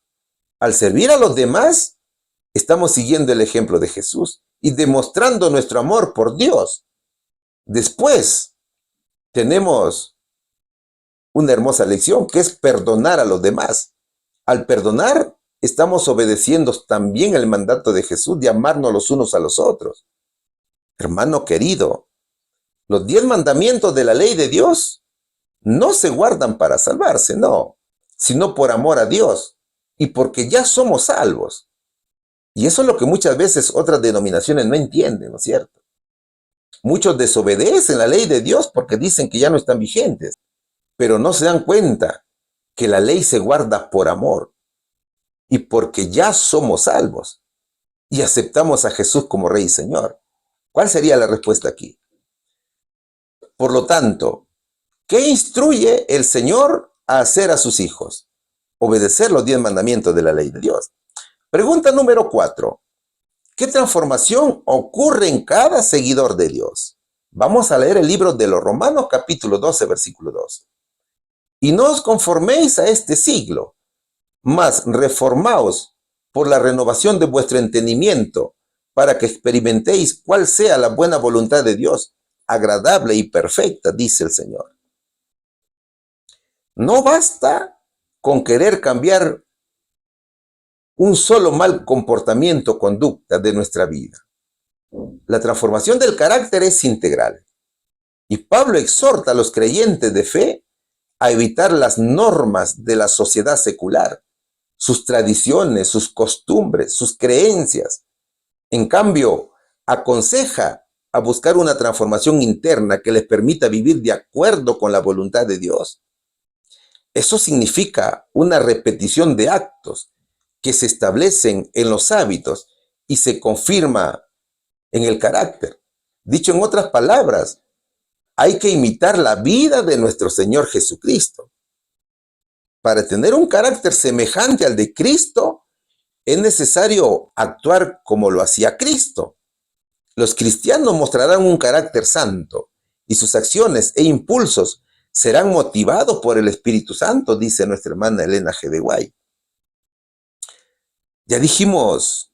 A: Al servir a los demás, estamos siguiendo el ejemplo de Jesús y demostrando nuestro amor por Dios. Después, tenemos una hermosa lección que es perdonar a los demás. Al perdonar, estamos obedeciendo también el mandato de Jesús de amarnos los unos a los otros. Hermano querido, los 10 mandamientos de la ley de Dios no se guardan para salvarse, no, sino por amor a Dios y porque ya somos salvos. Y eso es lo que muchas veces otras denominaciones no entienden, ¿no es cierto? Muchos desobedecen la ley de Dios porque dicen que ya no están vigentes, pero no se dan cuenta que la ley se guarda por amor y porque ya somos salvos y aceptamos a Jesús como Rey y Señor. ¿Cuál sería la respuesta aquí? Por lo tanto, ¿qué instruye el Señor a hacer a sus hijos? Obedecer los 10 mandamientos de la ley de Dios. Pregunta número 4. ¿Qué transformación ocurre en cada seguidor de Dios? Vamos a leer el libro de los Romanos capítulo 12, versículo 2. Y no os conforméis a este siglo, mas reformaos por la renovación de vuestro entendimiento, para que experimentéis cuál sea la buena voluntad de Dios, agradable y perfecta, dice el Señor. No basta con querer cambiar un solo mal comportamiento o conducta de nuestra vida. La transformación del carácter es integral. Y Pablo exhorta a los creyentes de fe a evitar las normas de la sociedad secular, sus tradiciones, sus costumbres, sus creencias. En cambio, aconseja a buscar una transformación interna que les permita vivir de acuerdo con la voluntad de Dios. Eso significa una repetición de actos que se establecen en los hábitos y se confirma en el carácter. Dicho en otras palabras, hay que imitar la vida de nuestro Señor Jesucristo. Para tener un carácter semejante al de Cristo, es necesario actuar como lo hacía Cristo. Los cristianos mostrarán un carácter santo y sus acciones e impulsos serán motivados por el Espíritu Santo, dice nuestra hermana Elena G. de White. Ya dijimos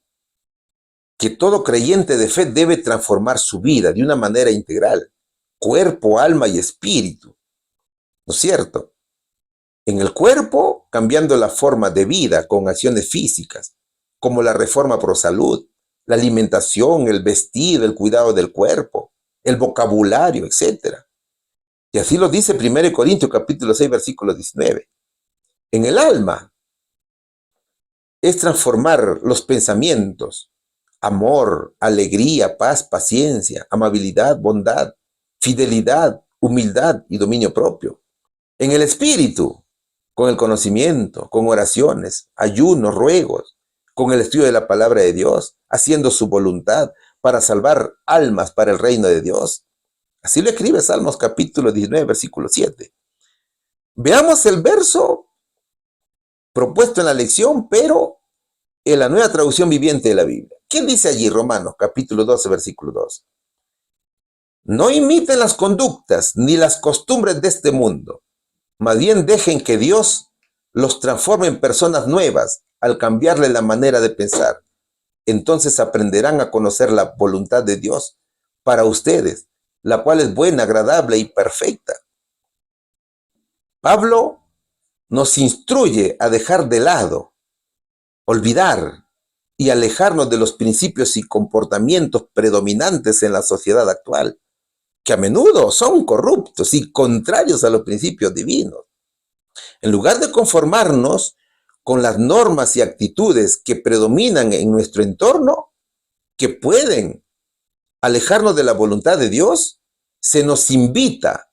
A: que todo creyente de fe debe transformar su vida de una manera integral, cuerpo, alma y espíritu, ¿no es cierto? En el cuerpo, cambiando la forma de vida con acciones físicas, como la reforma pro salud, la alimentación, el vestido, el cuidado del cuerpo, el vocabulario, etc. Y así lo dice 1 Corintios capítulo 6, versículo 19. En el alma es transformar los pensamientos, amor, alegría, paz, paciencia, amabilidad, bondad, fidelidad, humildad y dominio propio. En el espíritu, con el conocimiento, con oraciones, ayunos, ruegos, con el estudio de la palabra de Dios, haciendo su voluntad para salvar almas para el reino de Dios. Así lo escribe Salmos capítulo 19, versículo 7. Veamos el verso propuesto en la lección, pero en la nueva traducción viviente de la Biblia. ¿Qué dice allí Romanos capítulo 12, versículo 2? No imiten las conductas ni las costumbres de este mundo, más bien dejen que Dios los transforme en personas nuevas al cambiarle la manera de pensar. Entonces aprenderán a conocer la voluntad de Dios para ustedes, la cual es buena, agradable y perfecta. Pablo nos instruye a dejar de lado, olvidar y alejarnos de los principios y comportamientos predominantes en la sociedad actual, que a menudo son corruptos y contrarios a los principios divinos. En lugar de conformarnos con las normas y actitudes que predominan en nuestro entorno, que pueden alejarnos de la voluntad de Dios, se nos invita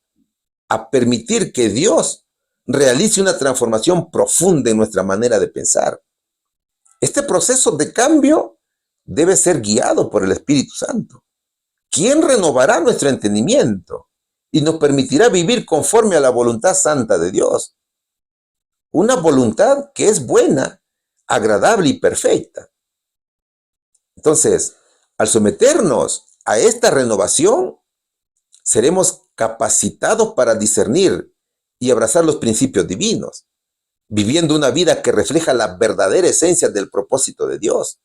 A: a permitir que Dios realice una transformación profunda en nuestra manera de pensar. Este proceso de cambio debe ser guiado por el Espíritu Santo, quien renovará nuestro entendimiento y nos permitirá vivir conforme a la voluntad santa de Dios. Una voluntad que es buena, agradable y perfecta. Entonces, al someternos a esta renovación, seremos capacitados para discernir y abrazar los principios divinos, viviendo una vida que refleja la verdadera esencia del propósito de Dios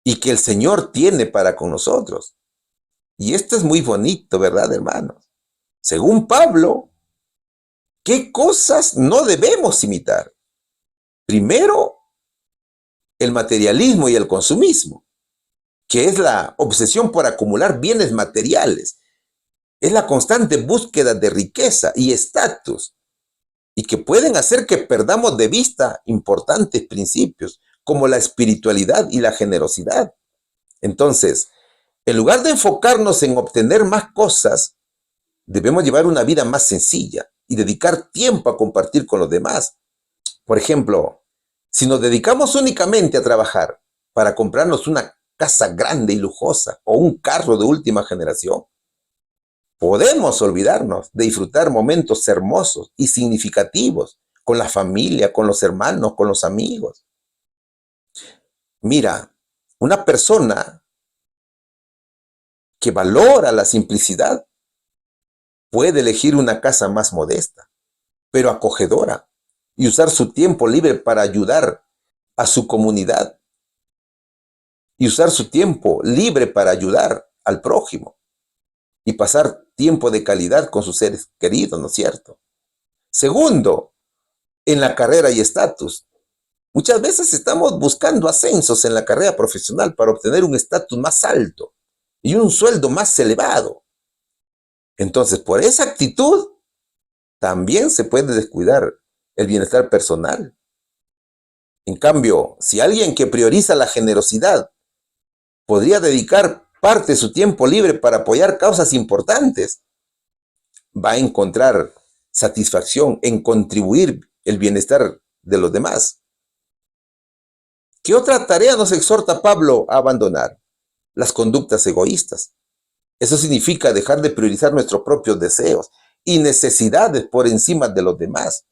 A: y que el Señor tiene para con nosotros. Y esto es muy bonito, ¿verdad, hermanos? Según Pablo, ¿qué cosas no debemos imitar? Primero, el materialismo y el consumismo, que es la obsesión por acumular bienes materiales. Es la constante búsqueda de riqueza y estatus, y que pueden hacer que perdamos de vista importantes principios, como la espiritualidad y la generosidad. Entonces, en lugar de enfocarnos en obtener más cosas, debemos llevar una vida más sencilla y dedicar tiempo a compartir con los demás. Por ejemplo, si nos dedicamos únicamente a trabajar para comprarnos una casa grande y lujosa o un carro de última generación, podemos olvidarnos de disfrutar momentos hermosos y significativos con la familia, con los hermanos, con los amigos. Mira, una persona que valora la simplicidad puede elegir una casa más modesta, pero acogedora, y usar su tiempo libre para ayudar a su comunidad, y usar su tiempo libre para ayudar al prójimo, y pasar tiempo de calidad con sus seres queridos, ¿no es cierto? Segundo, en la carrera y estatus. Muchas veces estamos buscando ascensos en la carrera profesional para obtener un estatus más alto y un sueldo más elevado. Entonces, por esa actitud, también se puede descuidar el bienestar personal. En cambio, si alguien que prioriza la generosidad podría dedicar parte de su tiempo libre para apoyar causas importantes, va a encontrar satisfacción en contribuir el bienestar de los demás. ¿Qué otra tarea nos exhorta Pablo a abandonar? Las conductas egoístas. Eso significa dejar de priorizar nuestros propios deseos y necesidades por encima de los demás.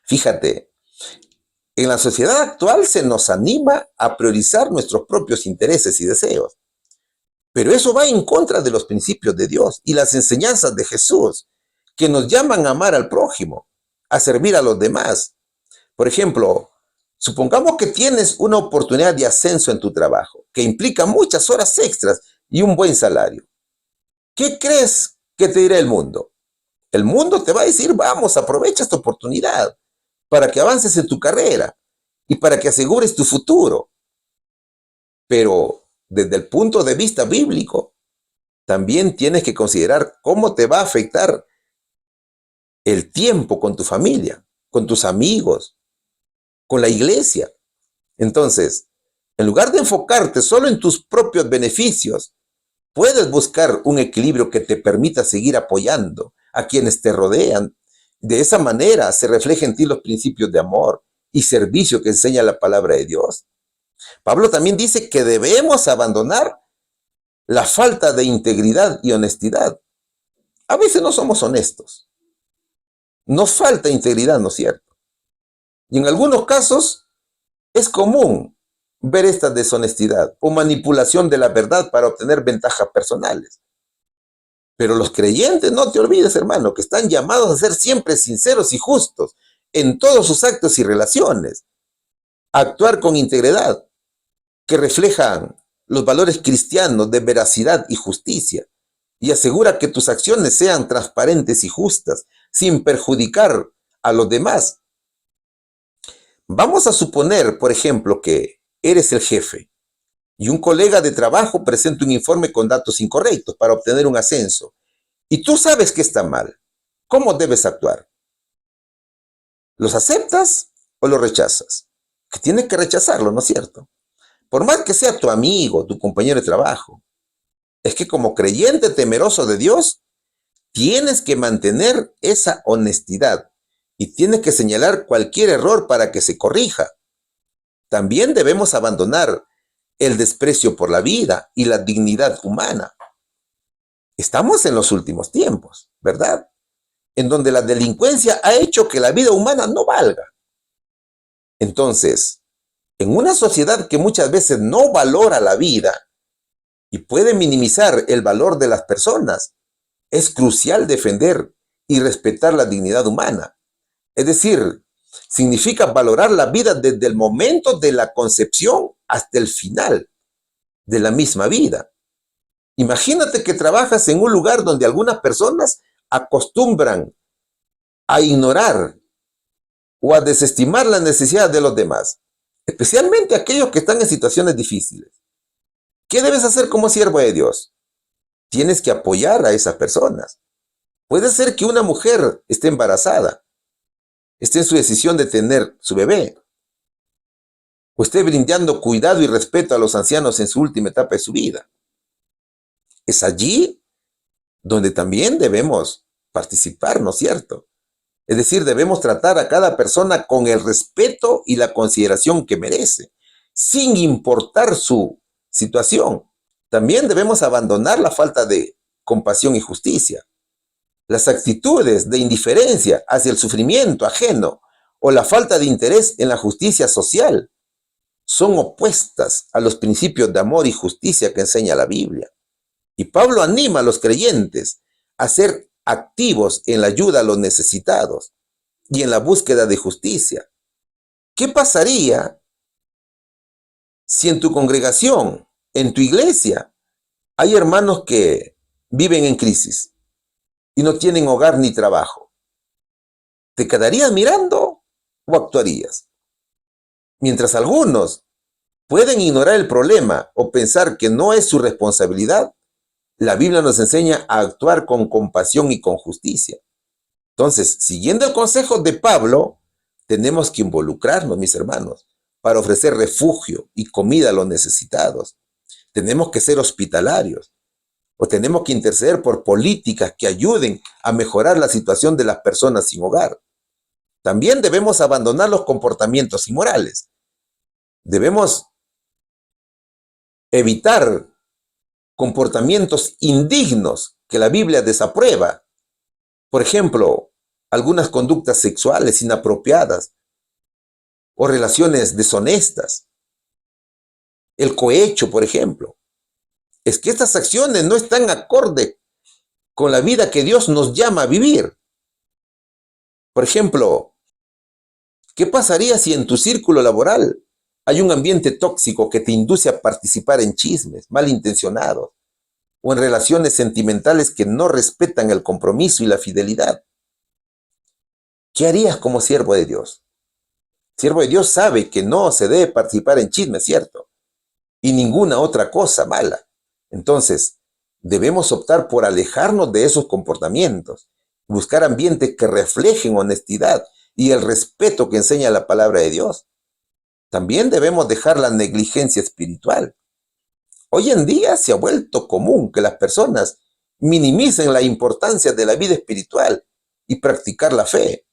A: Fíjate, en la sociedad actual se nos anima a priorizar nuestros propios intereses y deseos, pero eso va en contra de los principios de Dios y las enseñanzas de Jesús, que nos llaman a amar al prójimo, a servir a los demás. Por ejemplo, supongamos que tienes una oportunidad de ascenso en tu trabajo, que implica muchas horas extras y un buen salario. ¿Qué crees que te dirá el mundo? El mundo te va a decir, vamos, aprovecha esta oportunidad para que avances en tu carrera y para que asegures tu futuro. Pero desde el punto de vista bíblico, también tienes que considerar cómo te va a afectar el tiempo con tu familia, con tus amigos, con la iglesia. Entonces, en lugar de enfocarte solo en tus propios beneficios, puedes buscar un equilibrio que te permita seguir apoyando a quienes te rodean. De esa manera se reflejan en ti los principios de amor y servicio que enseña la palabra de Dios. Pablo también dice que debemos abandonar la falta de integridad y honestidad. A veces no somos honestos. Nos falta integridad, ¿no es cierto? Y en algunos casos es común ver esta deshonestidad o manipulación de la verdad para obtener ventajas personales. Pero los creyentes, no te olvides, hermano, que están llamados a ser siempre sinceros y justos en todos sus actos y relaciones, a actuar con integridad, que reflejan los valores cristianos de veracidad y justicia, y asegura que tus acciones sean transparentes y justas, sin perjudicar a los demás. Vamos a suponer, por ejemplo, que eres el jefe y un colega de trabajo presenta un informe con datos incorrectos para obtener un ascenso, y tú sabes que está mal. ¿Cómo debes actuar? ¿Los aceptas o los rechazas? Que tienes que rechazarlo, ¿no es cierto? Por más que sea tu amigo, tu compañero de trabajo. Es que como creyente temeroso de Dios, tienes que mantener esa honestidad y tienes que señalar cualquier error para que se corrija. También debemos abandonar el desprecio por la vida y la dignidad humana. Estamos en los últimos tiempos, ¿verdad? En donde la delincuencia ha hecho que la vida humana no valga. Entonces, en una sociedad que muchas veces no valora la vida y puede minimizar el valor de las personas, es crucial defender y respetar la dignidad humana. Es decir, significa valorar la vida desde el momento de la concepción hasta el final de la misma vida. Imagínate que trabajas en un lugar donde algunas personas acostumbran a ignorar o a desestimar las necesidades de los demás. especialmente aquellos que están en situaciones difíciles. ¿Qué debes hacer como siervo de Dios? Tienes que apoyar a esas personas. Puede ser que una mujer esté embarazada, esté en su decisión de tener su bebé, o esté brindando cuidado y respeto a los ancianos en su última etapa de su vida. Es allí donde también debemos participar, ¿no es cierto? Es decir, debemos tratar a cada persona con el respeto y la consideración que merece, sin importar su situación. También debemos abandonar la falta de compasión y justicia. Las actitudes de indiferencia hacia el sufrimiento ajeno o la falta de interés en la justicia social son opuestas a los principios de amor y justicia que enseña la Biblia. Y Pablo anima a los creyentes a ser activos en la ayuda a los necesitados y en la búsqueda de justicia. ¿Qué pasaría si en tu congregación, en tu iglesia, hay hermanos que viven en crisis y no tienen hogar ni trabajo? ¿Te quedarías mirando o actuarías? Mientras algunos pueden ignorar el problema o pensar que no es su responsabilidad, la Biblia nos enseña a actuar con compasión y con justicia. Entonces, siguiendo el consejo de Pablo, tenemos que involucrarnos, mis hermanos, para ofrecer refugio y comida a los necesitados. Tenemos que ser hospitalarios o tenemos que interceder por políticas que ayuden a mejorar la situación de las personas sin hogar. También debemos abandonar los comportamientos inmorales. Debemos evitar comportamientos indignos que la Biblia desaprueba. Por ejemplo, algunas conductas sexuales inapropiadas o relaciones deshonestas. El cohecho, por ejemplo. Es que estas acciones no están acorde con la vida que Dios nos llama a vivir. Por ejemplo, ¿qué pasaría si en tu círculo laboral hay un ambiente tóxico que te induce a participar en chismes malintencionados o en relaciones sentimentales que no respetan el compromiso y la fidelidad? ¿Qué harías como siervo de Dios? Siervo de Dios sabe que no se debe participar en chismes, ¿cierto? Y ninguna otra cosa mala. Entonces, debemos optar por alejarnos de esos comportamientos, buscar ambientes que reflejen honestidad y el respeto que enseña la palabra de Dios. También debemos dejar la negligencia espiritual. Hoy en día se ha vuelto común que las personas minimicen la importancia de la vida espiritual y practicar la fe.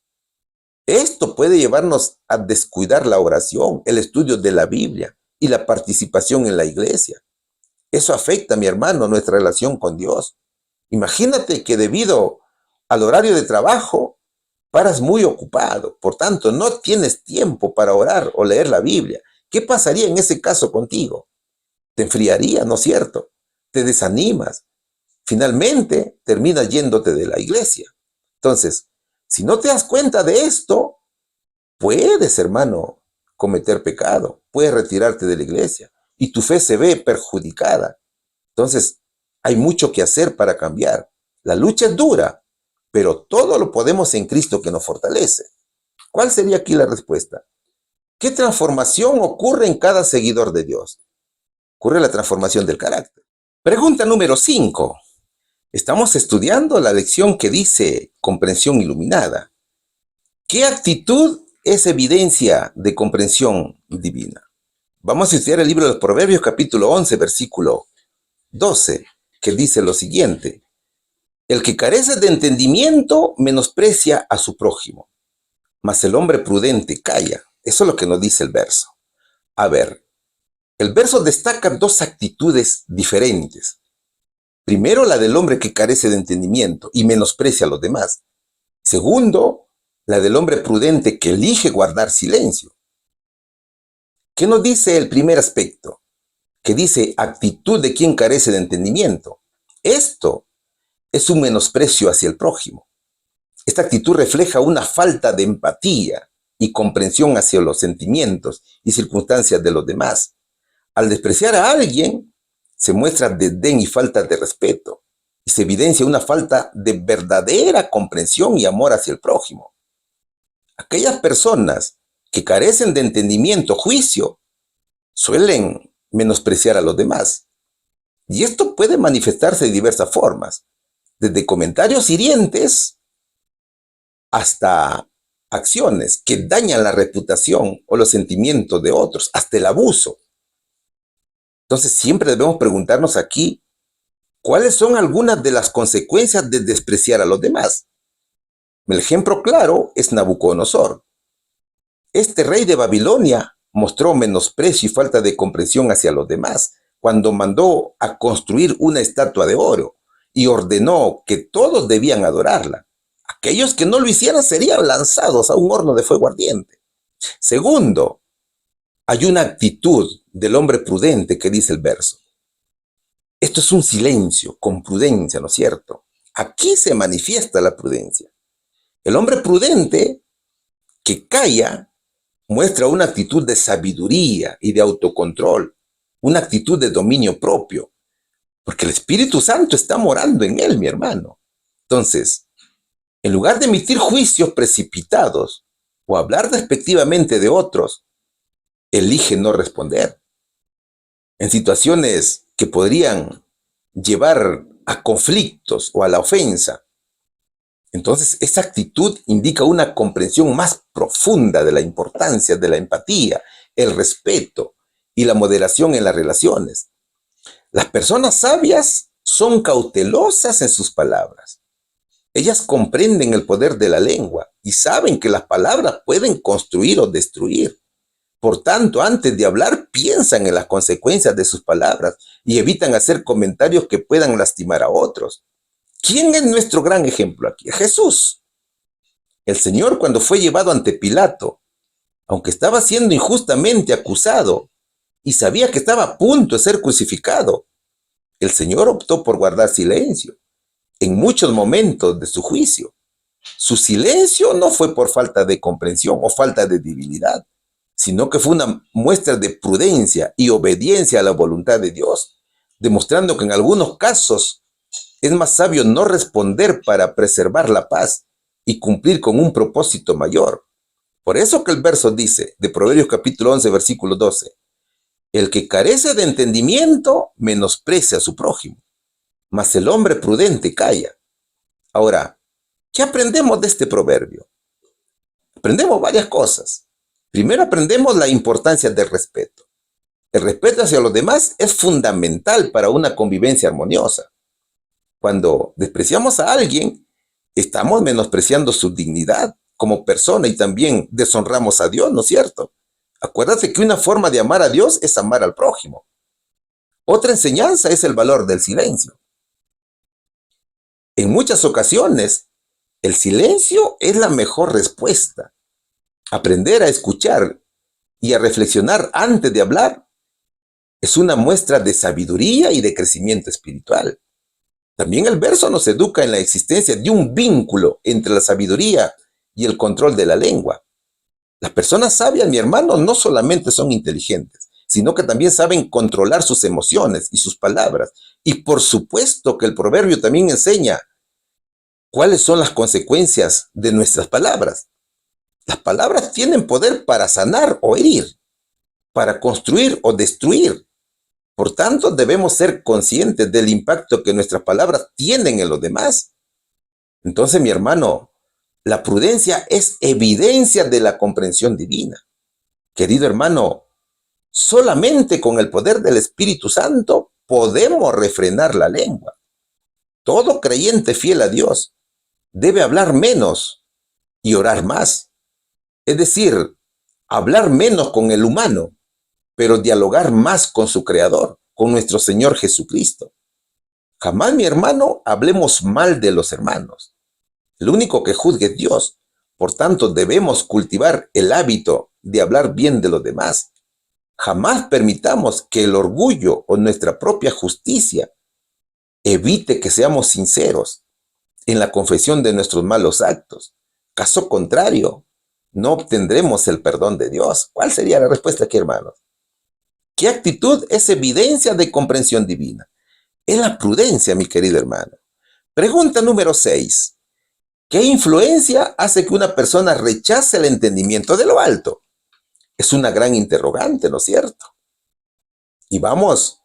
A: Esto puede llevarnos a descuidar la oración, el estudio de la Biblia y la participación en la iglesia. Eso afecta, mi hermano, nuestra relación con Dios. Imagínate que debido al horario de trabajo, paras muy ocupado, por tanto, no tienes tiempo para orar o leer la Biblia. ¿Qué pasaría en ese caso contigo? Te enfriaría, ¿no es cierto? Te desanimas. Finalmente, terminas yéndote de la iglesia. Entonces, si no te das cuenta de esto, puedes, hermano, cometer pecado, puedes retirarte de la iglesia y tu fe se ve perjudicada. Entonces, hay mucho que hacer para cambiar. La lucha es dura, pero todo lo podemos en Cristo que nos fortalece. ¿Cuál sería aquí la respuesta? ¿Qué transformación ocurre en cada seguidor de Dios? Ocurre la transformación del carácter. Pregunta número 5. Estamos estudiando la lección que dice comprensión iluminada. ¿Qué actitud es evidencia de comprensión divina? Vamos a estudiar el libro de los Proverbios, capítulo 11, versículo 12, que dice lo siguiente: el que carece de entendimiento menosprecia a su prójimo, mas el hombre prudente calla. Eso es lo que nos dice el verso. A ver, el verso destaca dos actitudes diferentes. Primero, la del hombre que carece de entendimiento y menosprecia a los demás. Segundo, la del hombre prudente que elige guardar silencio. ¿Qué nos dice el primer aspecto? Que dice actitud de quien carece de entendimiento. Esto es un menosprecio hacia el prójimo. Esta actitud refleja una falta de empatía y comprensión hacia los sentimientos y circunstancias de los demás. Al despreciar a alguien, se muestra desdén y falta de respeto, y se evidencia una falta de verdadera comprensión y amor hacia el prójimo. Aquellas personas que carecen de entendimiento, juicio, suelen menospreciar a los demás. Y esto puede manifestarse de diversas formas, desde comentarios hirientes hasta acciones que dañan la reputación o los sentimientos de otros, hasta el abuso. Entonces siempre debemos preguntarnos aquí, ¿cuáles son algunas de las consecuencias de despreciar a los demás? El ejemplo claro es Nabucodonosor. Este rey de Babilonia mostró menosprecio y falta de comprensión hacia los demás cuando mandó a construir una estatua de oro y ordenó que todos debían adorarla. Aquellos que no lo hicieran serían lanzados a un horno de fuego ardiente. Segundo, hay una actitud del hombre prudente que dice el verso. Esto es un silencio con prudencia, ¿no es cierto? Aquí se manifiesta la prudencia. El hombre prudente que calla muestra una actitud de sabiduría y de autocontrol, una actitud de dominio propio, porque el Espíritu Santo está morando en él, mi hermano. Entonces, en lugar de emitir juicios precipitados o hablar despectivamente de otros, elige no responder. En situaciones que podrían llevar a conflictos o a la ofensa, entonces esa actitud indica una comprensión más profunda de la importancia de la empatía, el respeto y la moderación en las relaciones. Las personas sabias son cautelosas en sus palabras. Ellas comprenden el poder de la lengua y saben que las palabras pueden construir o destruir. Por tanto, antes de hablar, piensan en las consecuencias de sus palabras y evitan hacer comentarios que puedan lastimar a otros. ¿Quién es nuestro gran ejemplo aquí? Jesús. El Señor, cuando fue llevado ante Pilato, aunque estaba siendo injustamente acusado y sabía que estaba a punto de ser crucificado, el Señor optó por guardar silencio en muchos momentos de su juicio. Su silencio no fue por falta de comprensión o falta de debilidad, sino que fue una muestra de prudencia y obediencia a la voluntad de Dios, demostrando que en algunos casos es más sabio no responder para preservar la paz y cumplir con un propósito mayor. Por eso que el verso dice, de Proverbios capítulo 11, versículo 12, el que carece de entendimiento menosprecia a su prójimo, mas el hombre prudente calla. Ahora, ¿qué aprendemos de este proverbio? Aprendemos varias cosas. Primero aprendemos la importancia del respeto. El respeto hacia los demás es fundamental para una convivencia armoniosa. Cuando despreciamos a alguien, estamos menospreciando su dignidad como persona y también deshonramos a Dios, ¿no es cierto? Acuérdate que una forma de amar a Dios es amar al prójimo. Otra enseñanza es el valor del silencio. En muchas ocasiones, el silencio es la mejor respuesta. Aprender a escuchar y a reflexionar antes de hablar es una muestra de sabiduría y de crecimiento espiritual. También el verso nos educa en la existencia de un vínculo entre la sabiduría y el control de la lengua. Las personas sabias, mi hermano, no solamente son inteligentes, sino que también saben controlar sus emociones y sus palabras. Y por supuesto que el proverbio también enseña cuáles son las consecuencias de nuestras palabras. Las palabras tienen poder para sanar o herir, para construir o destruir. Por tanto, debemos ser conscientes del impacto que nuestras palabras tienen en los demás. Entonces, mi hermano, la prudencia es evidencia de la comprensión divina. Querido hermano, solamente con el poder del Espíritu Santo podemos refrenar la lengua. Todo creyente fiel a Dios debe hablar menos y orar más. Es decir, hablar menos con el humano, pero dialogar más con su Creador, con nuestro Señor Jesucristo. Jamás, mi hermano, hablemos mal de los hermanos. El único que juzgue es Dios. Por tanto, debemos cultivar el hábito de hablar bien de los demás. Jamás permitamos que el orgullo o nuestra propia justicia evite que seamos sinceros en la confesión de nuestros malos actos. Caso contrario, no obtendremos el perdón de Dios. ¿Cuál sería la respuesta aquí, hermanos? ¿Qué actitud es evidencia de comprensión divina? Es la prudencia, mi querido hermano. Pregunta número 6. ¿Qué influencia hace que una persona rechace el entendimiento de lo alto? Es una gran interrogante, ¿no es cierto? Y vamos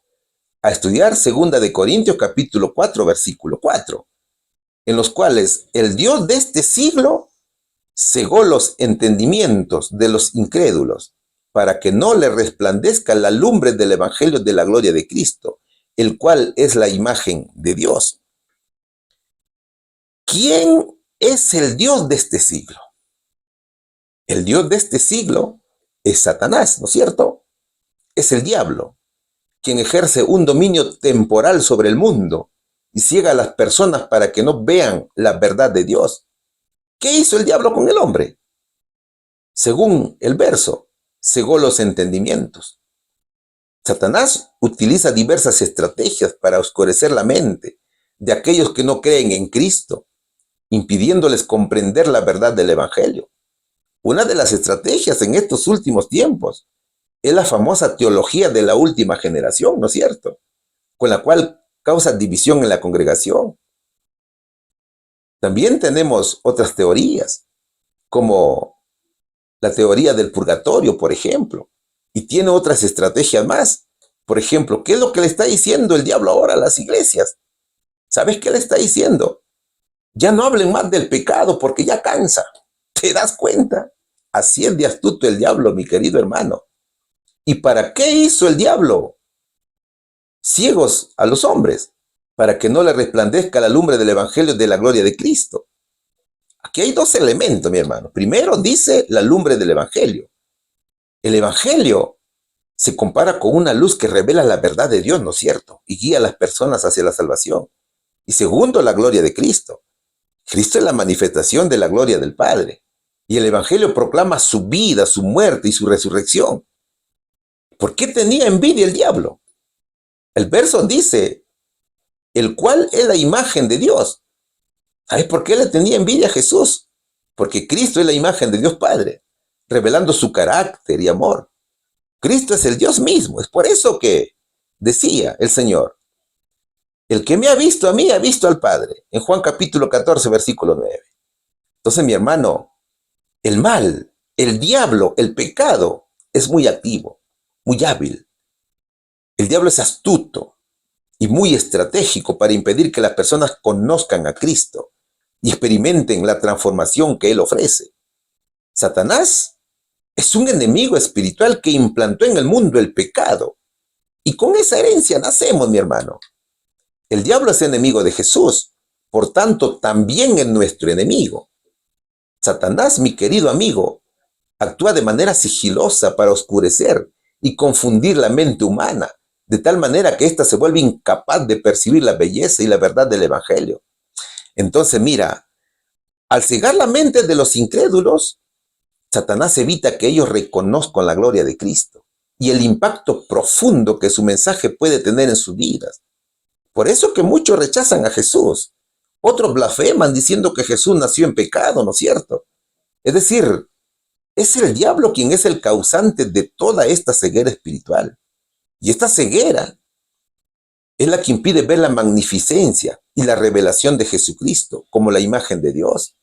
A: a estudiar 2 Corintios capítulo 4, versículo 4, en los cuales el Dios de este siglo cegó los entendimientos de los incrédulos para que no le resplandezca la lumbre del evangelio de la gloria de Cristo, el cual es la imagen de Dios. ¿Quién es el Dios de este siglo? El Dios de este siglo es Satanás, ¿no es cierto? Es el diablo, quien ejerce un dominio temporal sobre el mundo y ciega a las personas para que no vean la verdad de Dios. ¿Qué hizo el diablo con el hombre? Según el verso, cegó los entendimientos. Satanás utiliza diversas estrategias para oscurecer la mente de aquellos que no creen en Cristo, impidiéndoles comprender la verdad del Evangelio. Una de las estrategias en estos últimos tiempos es la famosa teología de la última generación, ¿no es cierto? Con la cual causa división en la congregación. También tenemos otras teorías, como la teoría del purgatorio, por ejemplo, y tiene otras estrategias más. Por ejemplo, ¿qué es lo que le está diciendo el diablo ahora a las iglesias? ¿Sabes qué le está diciendo? Ya no hablen más del pecado porque ya cansa. ¿Te das cuenta? Así es de astuto el diablo, mi querido hermano. ¿Y para qué hizo el diablo ciegos a los hombres? Para que no le resplandezca la lumbre del evangelio de la gloria de Cristo. Aquí hay dos elementos, mi hermano. Primero dice la lumbre del evangelio. El evangelio se compara con una luz que revela la verdad de Dios, ¿no es cierto? Y guía a las personas hacia la salvación. Y segundo, la gloria de Cristo. Cristo es la manifestación de la gloria del Padre. Y el evangelio proclama su vida, su muerte y su resurrección. ¿Por qué tenía envidia el diablo? El verso dice, el cual es la imagen de Dios. ¿Sabes por qué le tenía envidia a Jesús? Porque Cristo es la imagen de Dios Padre, revelando su carácter y amor. Cristo es el Dios mismo. Es por eso que decía el Señor, el que me ha visto a mí, ha visto al Padre. En Juan capítulo 14, versículo 9. Entonces, mi hermano, el mal, el diablo, el pecado es muy activo, muy hábil. El diablo es astuto y muy estratégico para impedir que las personas conozcan a Cristo y experimenten la transformación que Él ofrece. Satanás es un enemigo espiritual que implantó en el mundo el pecado. Y con esa herencia nacemos, mi hermano. El diablo es enemigo de Jesús, por tanto también es nuestro enemigo. Satanás, mi querido amigo, actúa de manera sigilosa para oscurecer y confundir la mente humana, de tal manera que ésta se vuelve incapaz de percibir la belleza y la verdad del Evangelio. Entonces, mira, al cegar la mente de los incrédulos, Satanás evita que ellos reconozcan la gloria de Cristo y el impacto profundo que su mensaje puede tener en sus vidas. Por eso que muchos rechazan a Jesús. Otros blasfeman diciendo que Jesús nació en pecado, ¿no es cierto? Es decir, es el diablo quien es el causante de toda esta ceguera espiritual. Y esta ceguera es la que impide ver la magnificencia y la revelación de Jesucristo como la imagen de Dios,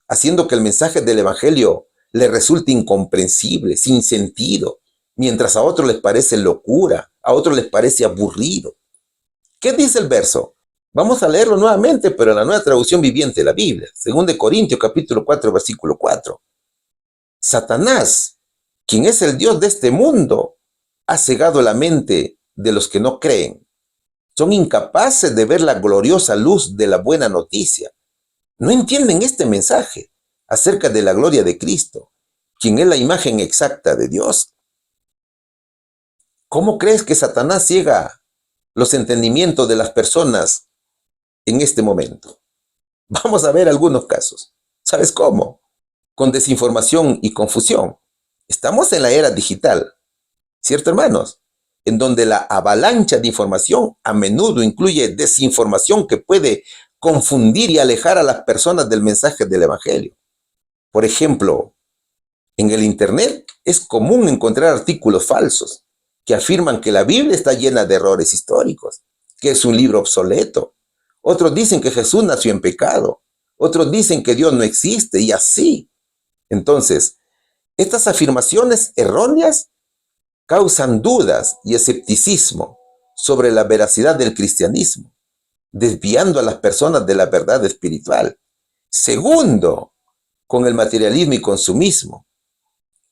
A: haciendo que el mensaje del Evangelio le resulte incomprensible, sin sentido, mientras a otros les parece locura, a otros les parece aburrido. ¿Qué dice el verso? Vamos a leerlo nuevamente, pero en la Nueva Traducción Viviente de la Biblia, 2 capítulo 4, versículo 4. Satanás, quien es el Dios de este mundo, ha cegado la mente de los que no creen. Son incapaces de ver la gloriosa luz de la buena noticia. No entienden este mensaje acerca de la gloria de Cristo, quien es la imagen exacta de Dios. ¿Cómo crees que Satanás ciega los entendimientos de las personas en este momento? Vamos a ver algunos casos. ¿Sabes cómo? Con desinformación y confusión. Estamos en la era digital, ¿cierto, hermanos? En donde la avalancha de información a menudo incluye desinformación que puede confundir y alejar a las personas del mensaje del Evangelio. Por ejemplo, en el Internet es común encontrar artículos falsos que afirman que la Biblia está llena de errores históricos, que es un libro obsoleto. Otros dicen que Jesús nació en pecado. Otros dicen que Dios no existe y así. Entonces, Estas afirmaciones erróneas causan dudas y escepticismo sobre la veracidad del cristianismo, desviando a las personas de la verdad espiritual. Segundo, con el materialismo y consumismo.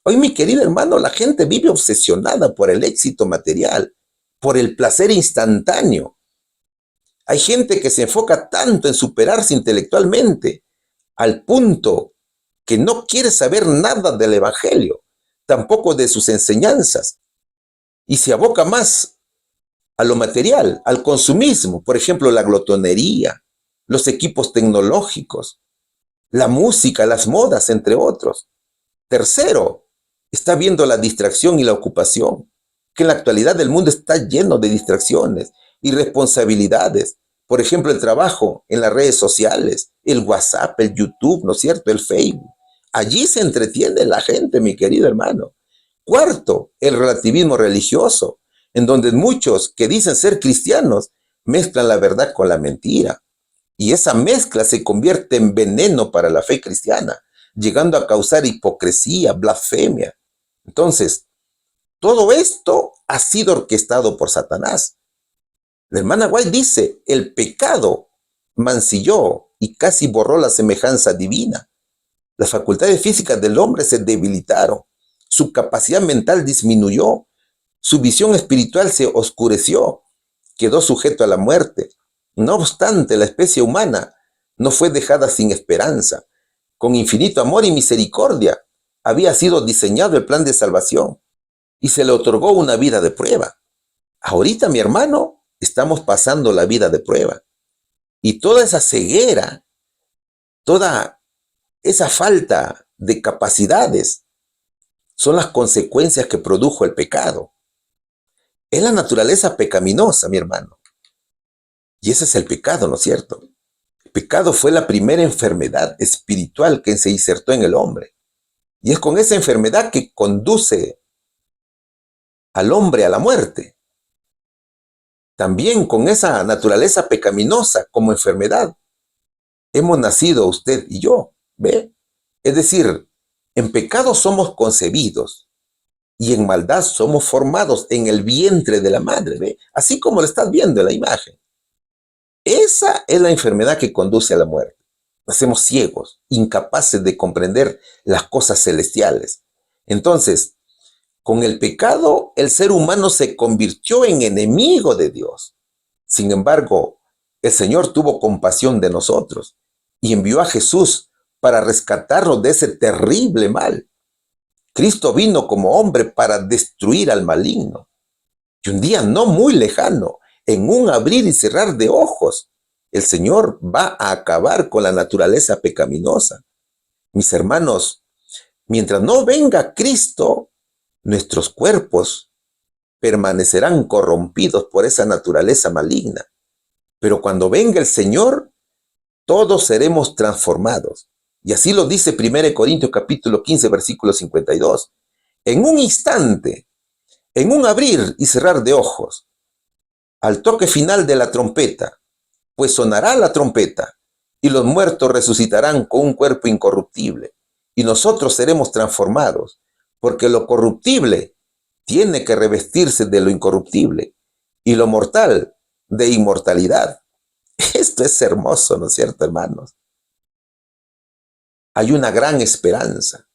A: Hoy, mi querido hermano, la gente vive obsesionada por el éxito material, por el placer instantáneo. Hay gente que se enfoca tanto en superarse intelectualmente, al punto que no quiere saber nada del Evangelio, tampoco de sus enseñanzas, y se aboca más a lo material, al consumismo, por ejemplo, la glotonería, los equipos tecnológicos, la música, las modas, entre otros. Tercero, está viendo la distracción y la ocupación, que en la actualidad el mundo está lleno de distracciones y responsabilidades. Por ejemplo, el trabajo en las redes sociales, el WhatsApp, el YouTube, ¿no es cierto?, el Facebook. Allí se entretiene la gente, mi querido hermano. Cuarto, el relativismo religioso, en donde muchos que dicen ser cristianos mezclan la verdad con la mentira. Y esa mezcla se convierte en veneno para la fe cristiana, llegando a causar hipocresía, blasfemia. Entonces, todo esto ha sido orquestado por Satanás. La hermana White dice, el pecado mancilló y casi borró la semejanza divina. Las facultades físicas del hombre se debilitaron, su capacidad mental disminuyó, su visión espiritual se oscureció, quedó sujeto a la muerte. No obstante, la especie humana no fue dejada sin esperanza. Con infinito amor y misericordia había sido diseñado el plan de salvación y se le otorgó una vida de prueba. Ahorita, mi hermano, estamos pasando la vida de prueba. Y toda esa ceguera, toda esa falta de capacidades son las consecuencias que produjo el pecado. Es la naturaleza pecaminosa, mi hermano. Y ese es el pecado, ¿no es cierto? El pecado fue la primera enfermedad espiritual que se insertó en el hombre. Y es con esa enfermedad que conduce al hombre a la muerte. También con esa naturaleza pecaminosa como enfermedad hemos nacido usted y yo, ¿ve? Es decir, en pecado somos concebidos y en maldad somos formados en el vientre de la madre, ¿ve? Así como lo estás viendo en la imagen. Esa es la enfermedad que conduce a la muerte. Nacemos ciegos, incapaces de comprender las cosas celestiales. Entonces, con el pecado, el ser humano se convirtió en enemigo de Dios. Sin embargo, el Señor tuvo compasión de nosotros y envió a Jesús para rescatarnos de ese terrible mal. Cristo vino como hombre para destruir al maligno. Y un día no muy lejano, en un abrir y cerrar de ojos, el Señor va a acabar con la naturaleza pecaminosa. Mis hermanos, mientras no venga Cristo, nuestros cuerpos permanecerán corrompidos por esa naturaleza maligna. Pero cuando venga el Señor, todos seremos transformados. Y así lo dice 1 Corintios capítulo 15, versículo 52. En un instante, en un abrir y cerrar de ojos, al toque final de la trompeta, pues sonará la trompeta, y los muertos resucitarán con un cuerpo incorruptible, y nosotros seremos transformados, porque lo corruptible tiene que revestirse de lo incorruptible, y lo mortal de inmortalidad. Esto es hermoso, ¿no es cierto, hermanos? Hay una gran esperanza.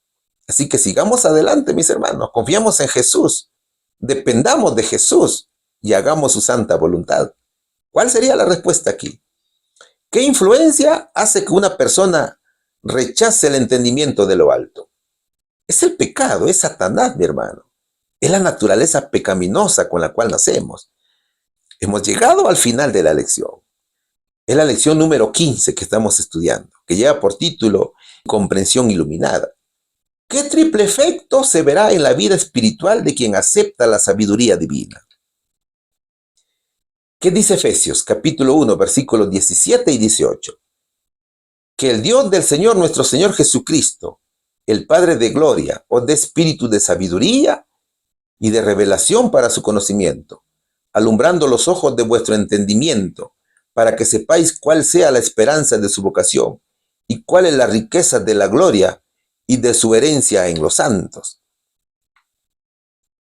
A: Así que sigamos adelante, mis hermanos, confiamos en Jesús, dependamos de Jesús y hagamos su santa voluntad. ¿Cuál sería la respuesta aquí? ¿Qué influencia hace que una persona rechace el entendimiento de lo alto? Es el pecado, es Satanás, mi hermano. Es la naturaleza pecaminosa con la cual nacemos. Hemos llegado al final de la lección. Es la lección número 15 que estamos estudiando, que lleva por título Comprensión Iluminada. ¿Qué triple efecto se verá en la vida espiritual de quien acepta la sabiduría divina? ¿Qué dice Efesios capítulo 1, versículos 17 y 18? Que el Dios del Señor, nuestro Señor Jesucristo, el Padre de gloria, os dé espíritu de sabiduría y de revelación para su conocimiento, alumbrando los ojos de vuestro entendimiento, para que sepáis cuál sea la esperanza de su vocación y cuál es la riqueza de la gloria y de su herencia en los santos.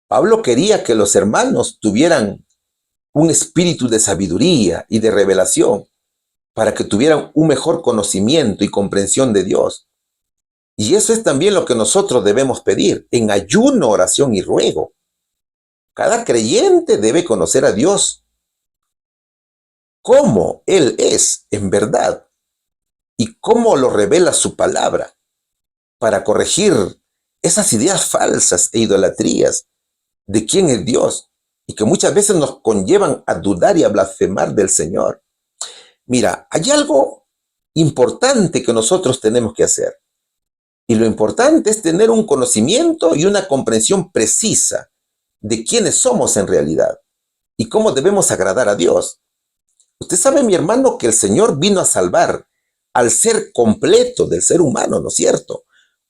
A: Pablo quería que los hermanos tuvieran un espíritu de sabiduría y de revelación para que tuvieran un mejor conocimiento y comprensión de Dios. Y eso es también lo que nosotros debemos pedir en ayuno, oración y ruego. Cada creyente debe conocer a Dios como Él es en verdad y cómo lo revela su palabra para corregir esas ideas falsas e idolatrías de quién es Dios y que muchas veces nos conllevan a dudar y a blasfemar del Señor. Mira, hay algo importante que nosotros tenemos que hacer. Y lo importante es tener un conocimiento y una comprensión precisa de quiénes somos en realidad y cómo debemos agradar a Dios. Usted sabe, mi hermano, que el Señor vino a salvar al ser completo del ser humano, ¿no es cierto?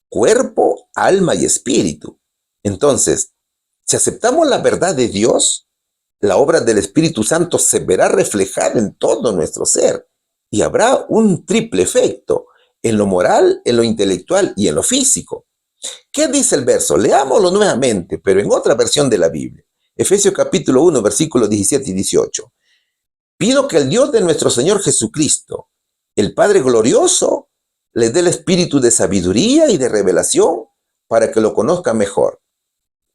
A: Cuerpo, alma y espíritu. Entonces, si aceptamos la verdad de Dios, la obra del Espíritu Santo se verá reflejada en todo nuestro ser y habrá un triple efecto en lo moral, en lo intelectual y en lo físico. ¿Qué dice el verso? Leámoslo nuevamente, pero en otra versión de la Biblia. Efesios capítulo 1, versículos 17 y 18. Pido que el Dios de nuestro Señor Jesucristo, el Padre glorioso, les dé el espíritu de sabiduría y de revelación para que lo conozcan mejor.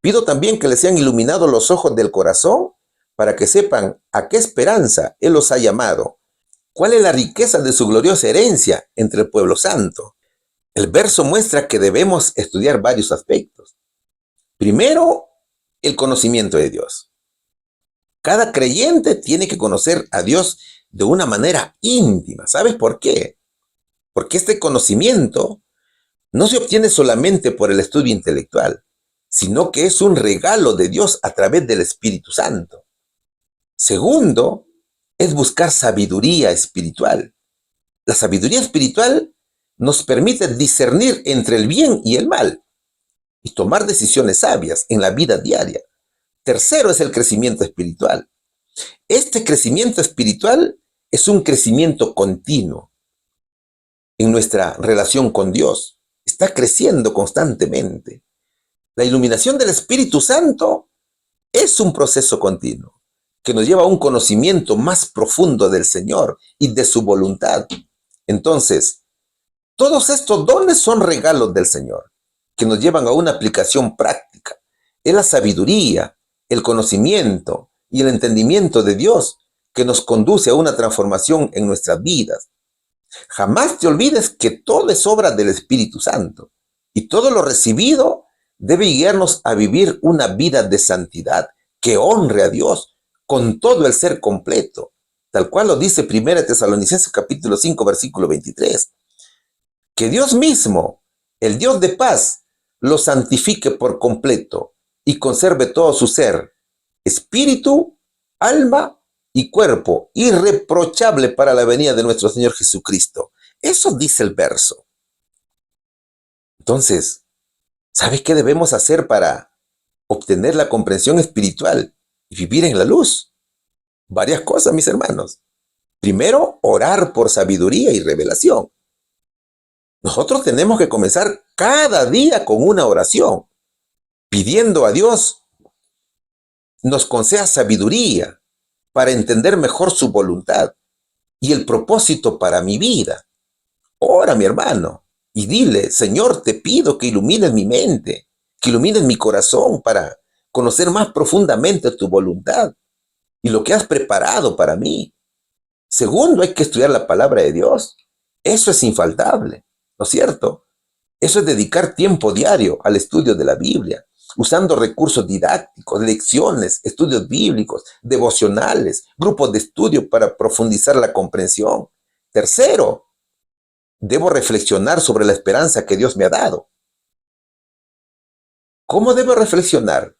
A: Pido también que les sean iluminados los ojos del corazón para que sepan a qué esperanza Él los ha llamado, cuál es la riqueza de su gloriosa herencia entre el pueblo santo. El verso muestra que debemos estudiar varios aspectos. Primero, el conocimiento de Dios. Cada creyente tiene que conocer a Dios de una manera íntima. ¿Sabes por qué? Porque este conocimiento no se obtiene solamente por el estudio intelectual, sino que es un regalo de Dios a través del Espíritu Santo. Segundo, es buscar sabiduría espiritual. La sabiduría espiritual nos permite discernir entre el bien y el mal y tomar decisiones sabias en la vida diaria. Tercero es el crecimiento espiritual. Este crecimiento espiritual es un crecimiento continuo en nuestra relación con Dios. Está creciendo constantemente. La iluminación del Espíritu Santo es un proceso continuo que nos lleva a un conocimiento más profundo del Señor y de su voluntad. Entonces, todos estos dones son regalos del Señor que nos llevan a una aplicación práctica. Es la sabiduría, el conocimiento y el entendimiento de Dios que nos conduce a una transformación en nuestras vidas. Jamás te olvides que todo es obra del Espíritu Santo y todo lo recibido debe guiarnos a vivir una vida de santidad que honre a Dios con todo el ser completo, tal cual lo dice 1 Tesalonicenses capítulo 5, versículo 23. Que Dios mismo, el Dios de paz, lo santifique por completo y conserve todo su ser, espíritu, alma y cuerpo, irreprochable para la venida de nuestro Señor Jesucristo. Eso dice el verso. Entonces, ¿sabes qué debemos hacer para obtener la comprensión espiritual y vivir en la luz? Varias cosas, mis hermanos. Primero, orar por sabiduría y revelación. Nosotros tenemos que comenzar cada día con una oración, pidiendo a Dios nos conceda sabiduría para entender mejor su voluntad y el propósito para mi vida. Ora, mi hermano, y dile: Señor, te pido que ilumines mi mente, que ilumines mi corazón para conocer más profundamente tu voluntad y lo que has preparado para mí. Segundo, hay que estudiar la palabra de Dios. Eso es infaltable, ¿no es cierto? Eso es dedicar tiempo diario al estudio de la Biblia, usando recursos didácticos, lecciones, estudios bíblicos, devocionales, grupos de estudio para profundizar la comprensión. Tercero, debo reflexionar sobre la esperanza que Dios me ha dado. ¿Cómo debo reflexionar?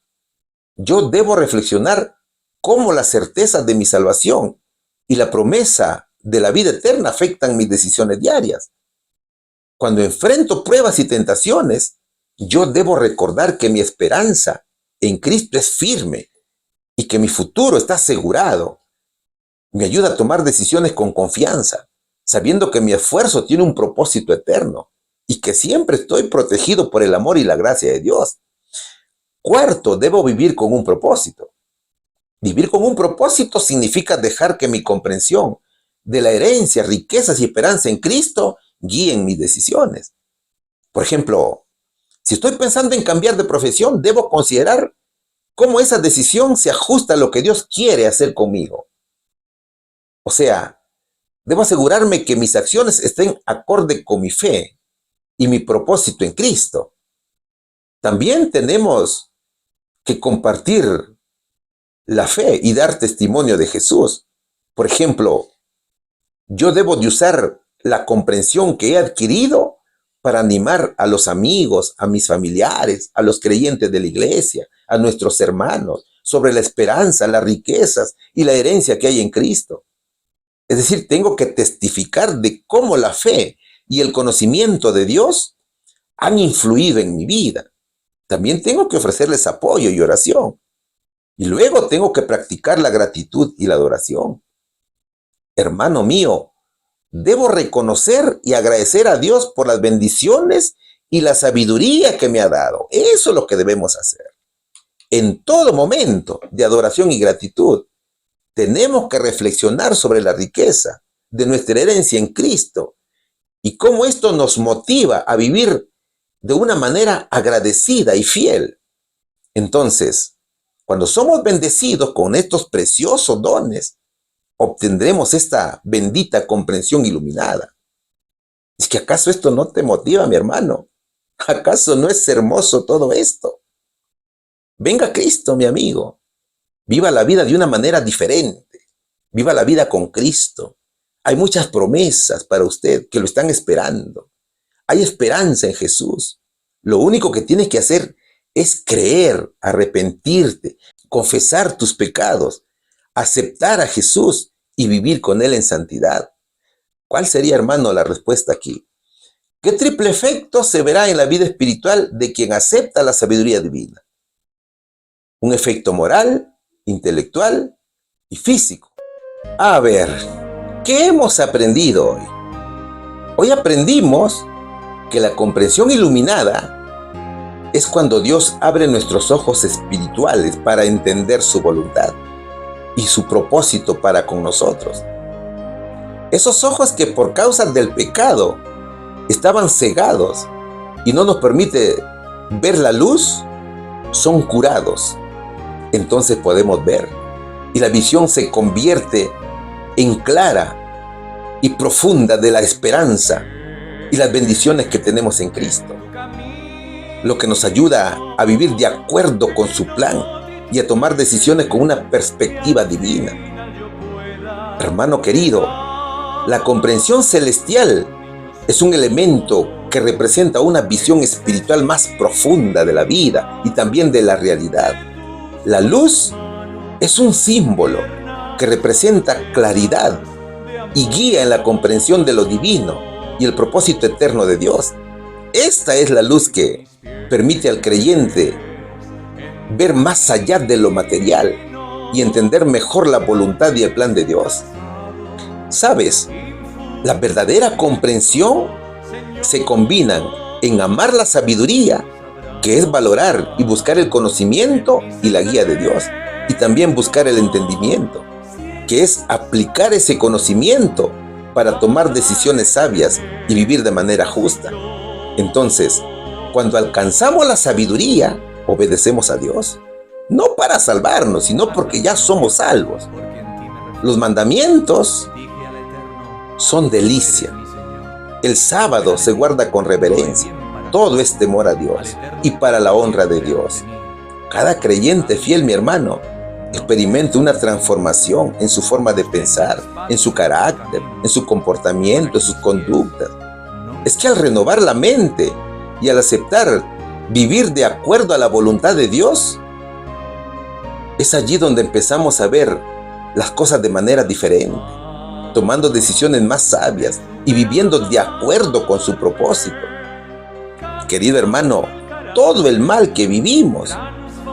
A: Yo debo reflexionar cómo la certeza de mi salvación y la promesa de la vida eterna afectan mis decisiones diarias. Cuando enfrento pruebas y tentaciones, yo debo recordar que mi esperanza en Cristo es firme y que mi futuro está asegurado. Me ayuda a tomar decisiones con confianza, sabiendo que mi esfuerzo tiene un propósito eterno y que siempre estoy protegido por el amor y la gracia de Dios. Cuarto, debo vivir con un propósito. Vivir con un propósito significa dejar que mi comprensión de la herencia, riquezas y esperanza en Cristo guíen mis decisiones. Por ejemplo, si estoy pensando en cambiar de profesión, debo considerar cómo esa decisión se ajusta a lo que Dios quiere hacer conmigo. O sea, debo asegurarme que mis acciones estén acorde con mi fe y mi propósito en Cristo. También tenemos que compartir la fe y dar testimonio de Jesús. Por ejemplo, yo debo de usar la comprensión que he adquirido para animar a los amigos, a mis familiares, a los creyentes de la iglesia, a nuestros hermanos, sobre la esperanza, las riquezas y la herencia que hay en Cristo. Es decir, tengo que testificar de cómo la fe y el conocimiento de Dios han influido en mi vida. También tengo que ofrecerles apoyo y oración. Y luego tengo que practicar la gratitud y la adoración. Hermano mío, debo reconocer y agradecer a Dios por las bendiciones y la sabiduría que me ha dado. Eso es lo que debemos hacer. En todo momento de adoración y gratitud, tenemos que reflexionar sobre la riqueza de nuestra herencia en Cristo y cómo esto nos motiva a vivir de una manera agradecida y fiel. Entonces, cuando somos bendecidos con estos preciosos dones, obtendremos esta bendita comprensión iluminada. ¿Es que acaso esto no te motiva, mi hermano? ¿Acaso no es hermoso todo esto? Venga Cristo, mi amigo. Viva la vida de una manera diferente. Viva la vida con Cristo. Hay muchas promesas para usted que lo están esperando. Hay esperanza en Jesús. Lo único que tienes que hacer es creer, arrepentirte, confesar tus pecados, aceptar a Jesús y vivir con Él en santidad. ¿Cuál sería, hermano, la respuesta aquí? ¿Qué triple efecto se verá en la vida espiritual de quien acepta la sabiduría divina? Un efecto moral, intelectual y físico. A ver, ¿qué hemos aprendido hoy? Hoy aprendimos que la comprensión iluminada es cuando Dios abre nuestros ojos espirituales para entender su voluntad y su propósito para con nosotros. Esos ojos que por causa del pecado estaban cegados y no nos permite ver la luz, son curados. Entonces podemos ver y la visión se convierte en clara y profunda de la esperanza y las bendiciones que tenemos en Cristo, lo que nos ayuda a vivir de acuerdo con su plan y a tomar decisiones con una perspectiva divina. Hermano querido, la comprensión celestial es un elemento que representa una visión espiritual más profunda de la vida y también de la realidad. La luz es un símbolo que representa claridad y guía en la comprensión de lo divino y el propósito eterno de Dios. Esta es la luz que permite al creyente ver más allá de lo material y entender mejor la voluntad y el plan de Dios. ¿Sabes? La verdadera comprensión se combina en amar la sabiduría, que es valorar y buscar el conocimiento y la guía de Dios, y también buscar el entendimiento, que es aplicar ese conocimiento para tomar decisiones sabias y vivir de manera justa. Entonces, cuando alcanzamos la sabiduría, obedecemos a Dios, no para salvarnos, sino porque ya somos salvos. Los mandamientos son delicia. El sábado se guarda con reverencia. Todo es temor a Dios y para la honra de Dios. Cada creyente fiel, mi hermano, experimenta una transformación en su forma de pensar, en su carácter, en su comportamiento, en sus conductas. Es que al renovar la mente y al aceptar vivir de acuerdo a la voluntad de Dios, es allí donde empezamos a ver las cosas de manera diferente, tomando decisiones más sabias y viviendo de acuerdo con su propósito. Querido hermano, todo el mal que vivimos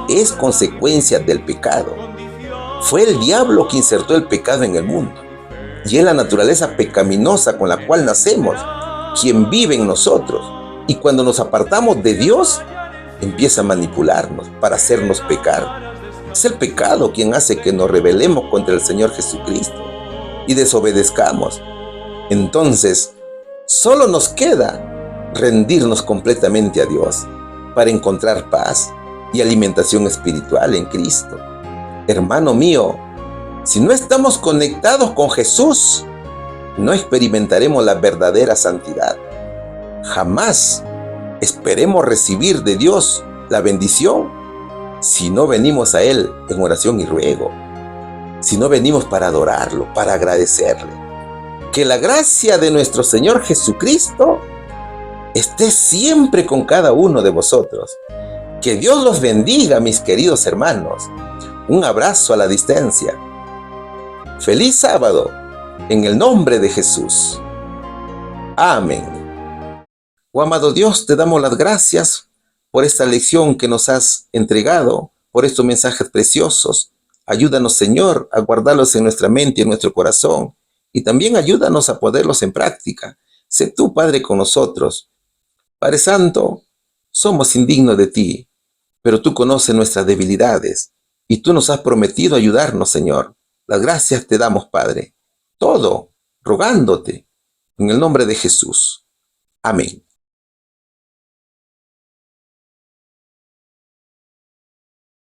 A: es consecuencia del pecado. Fue el diablo que insertó el pecado en el mundo, y es la naturaleza pecaminosa con la cual nacemos quien vive en nosotros. Y cuando nos apartamos de Dios, empieza a manipularnos para hacernos pecar. Es el pecado quien hace que nos rebelemos contra el Señor Jesucristo y desobedezcamos. Entonces, solo nos queda rendirnos completamente a Dios para encontrar paz y alimentación espiritual en Cristo. Hermano mío, si no estamos conectados con Jesús, no experimentaremos la verdadera santidad. Jamás esperemos recibir de Dios la bendición si no venimos a Él en oración y ruego, si no venimos para adorarlo, para agradecerle. Que la gracia de nuestro Señor Jesucristo esté siempre con cada uno de vosotros. Que Dios los bendiga, mis queridos hermanos. Un abrazo a la distancia. Feliz sábado, en el nombre de Jesús. Amén. Oh amado Dios, te damos las gracias por esta lección que nos has entregado, por estos mensajes preciosos. Ayúdanos, Señor, a guardarlos en nuestra mente y en nuestro corazón. Y también ayúdanos a ponerlos en práctica. Sé tú, Padre, con nosotros. Padre Santo, somos indignos de ti, pero tú conoces nuestras debilidades y tú nos has prometido ayudarnos, Señor. Las gracias te damos, Padre. Todo rogándote en el nombre de Jesús. Amén.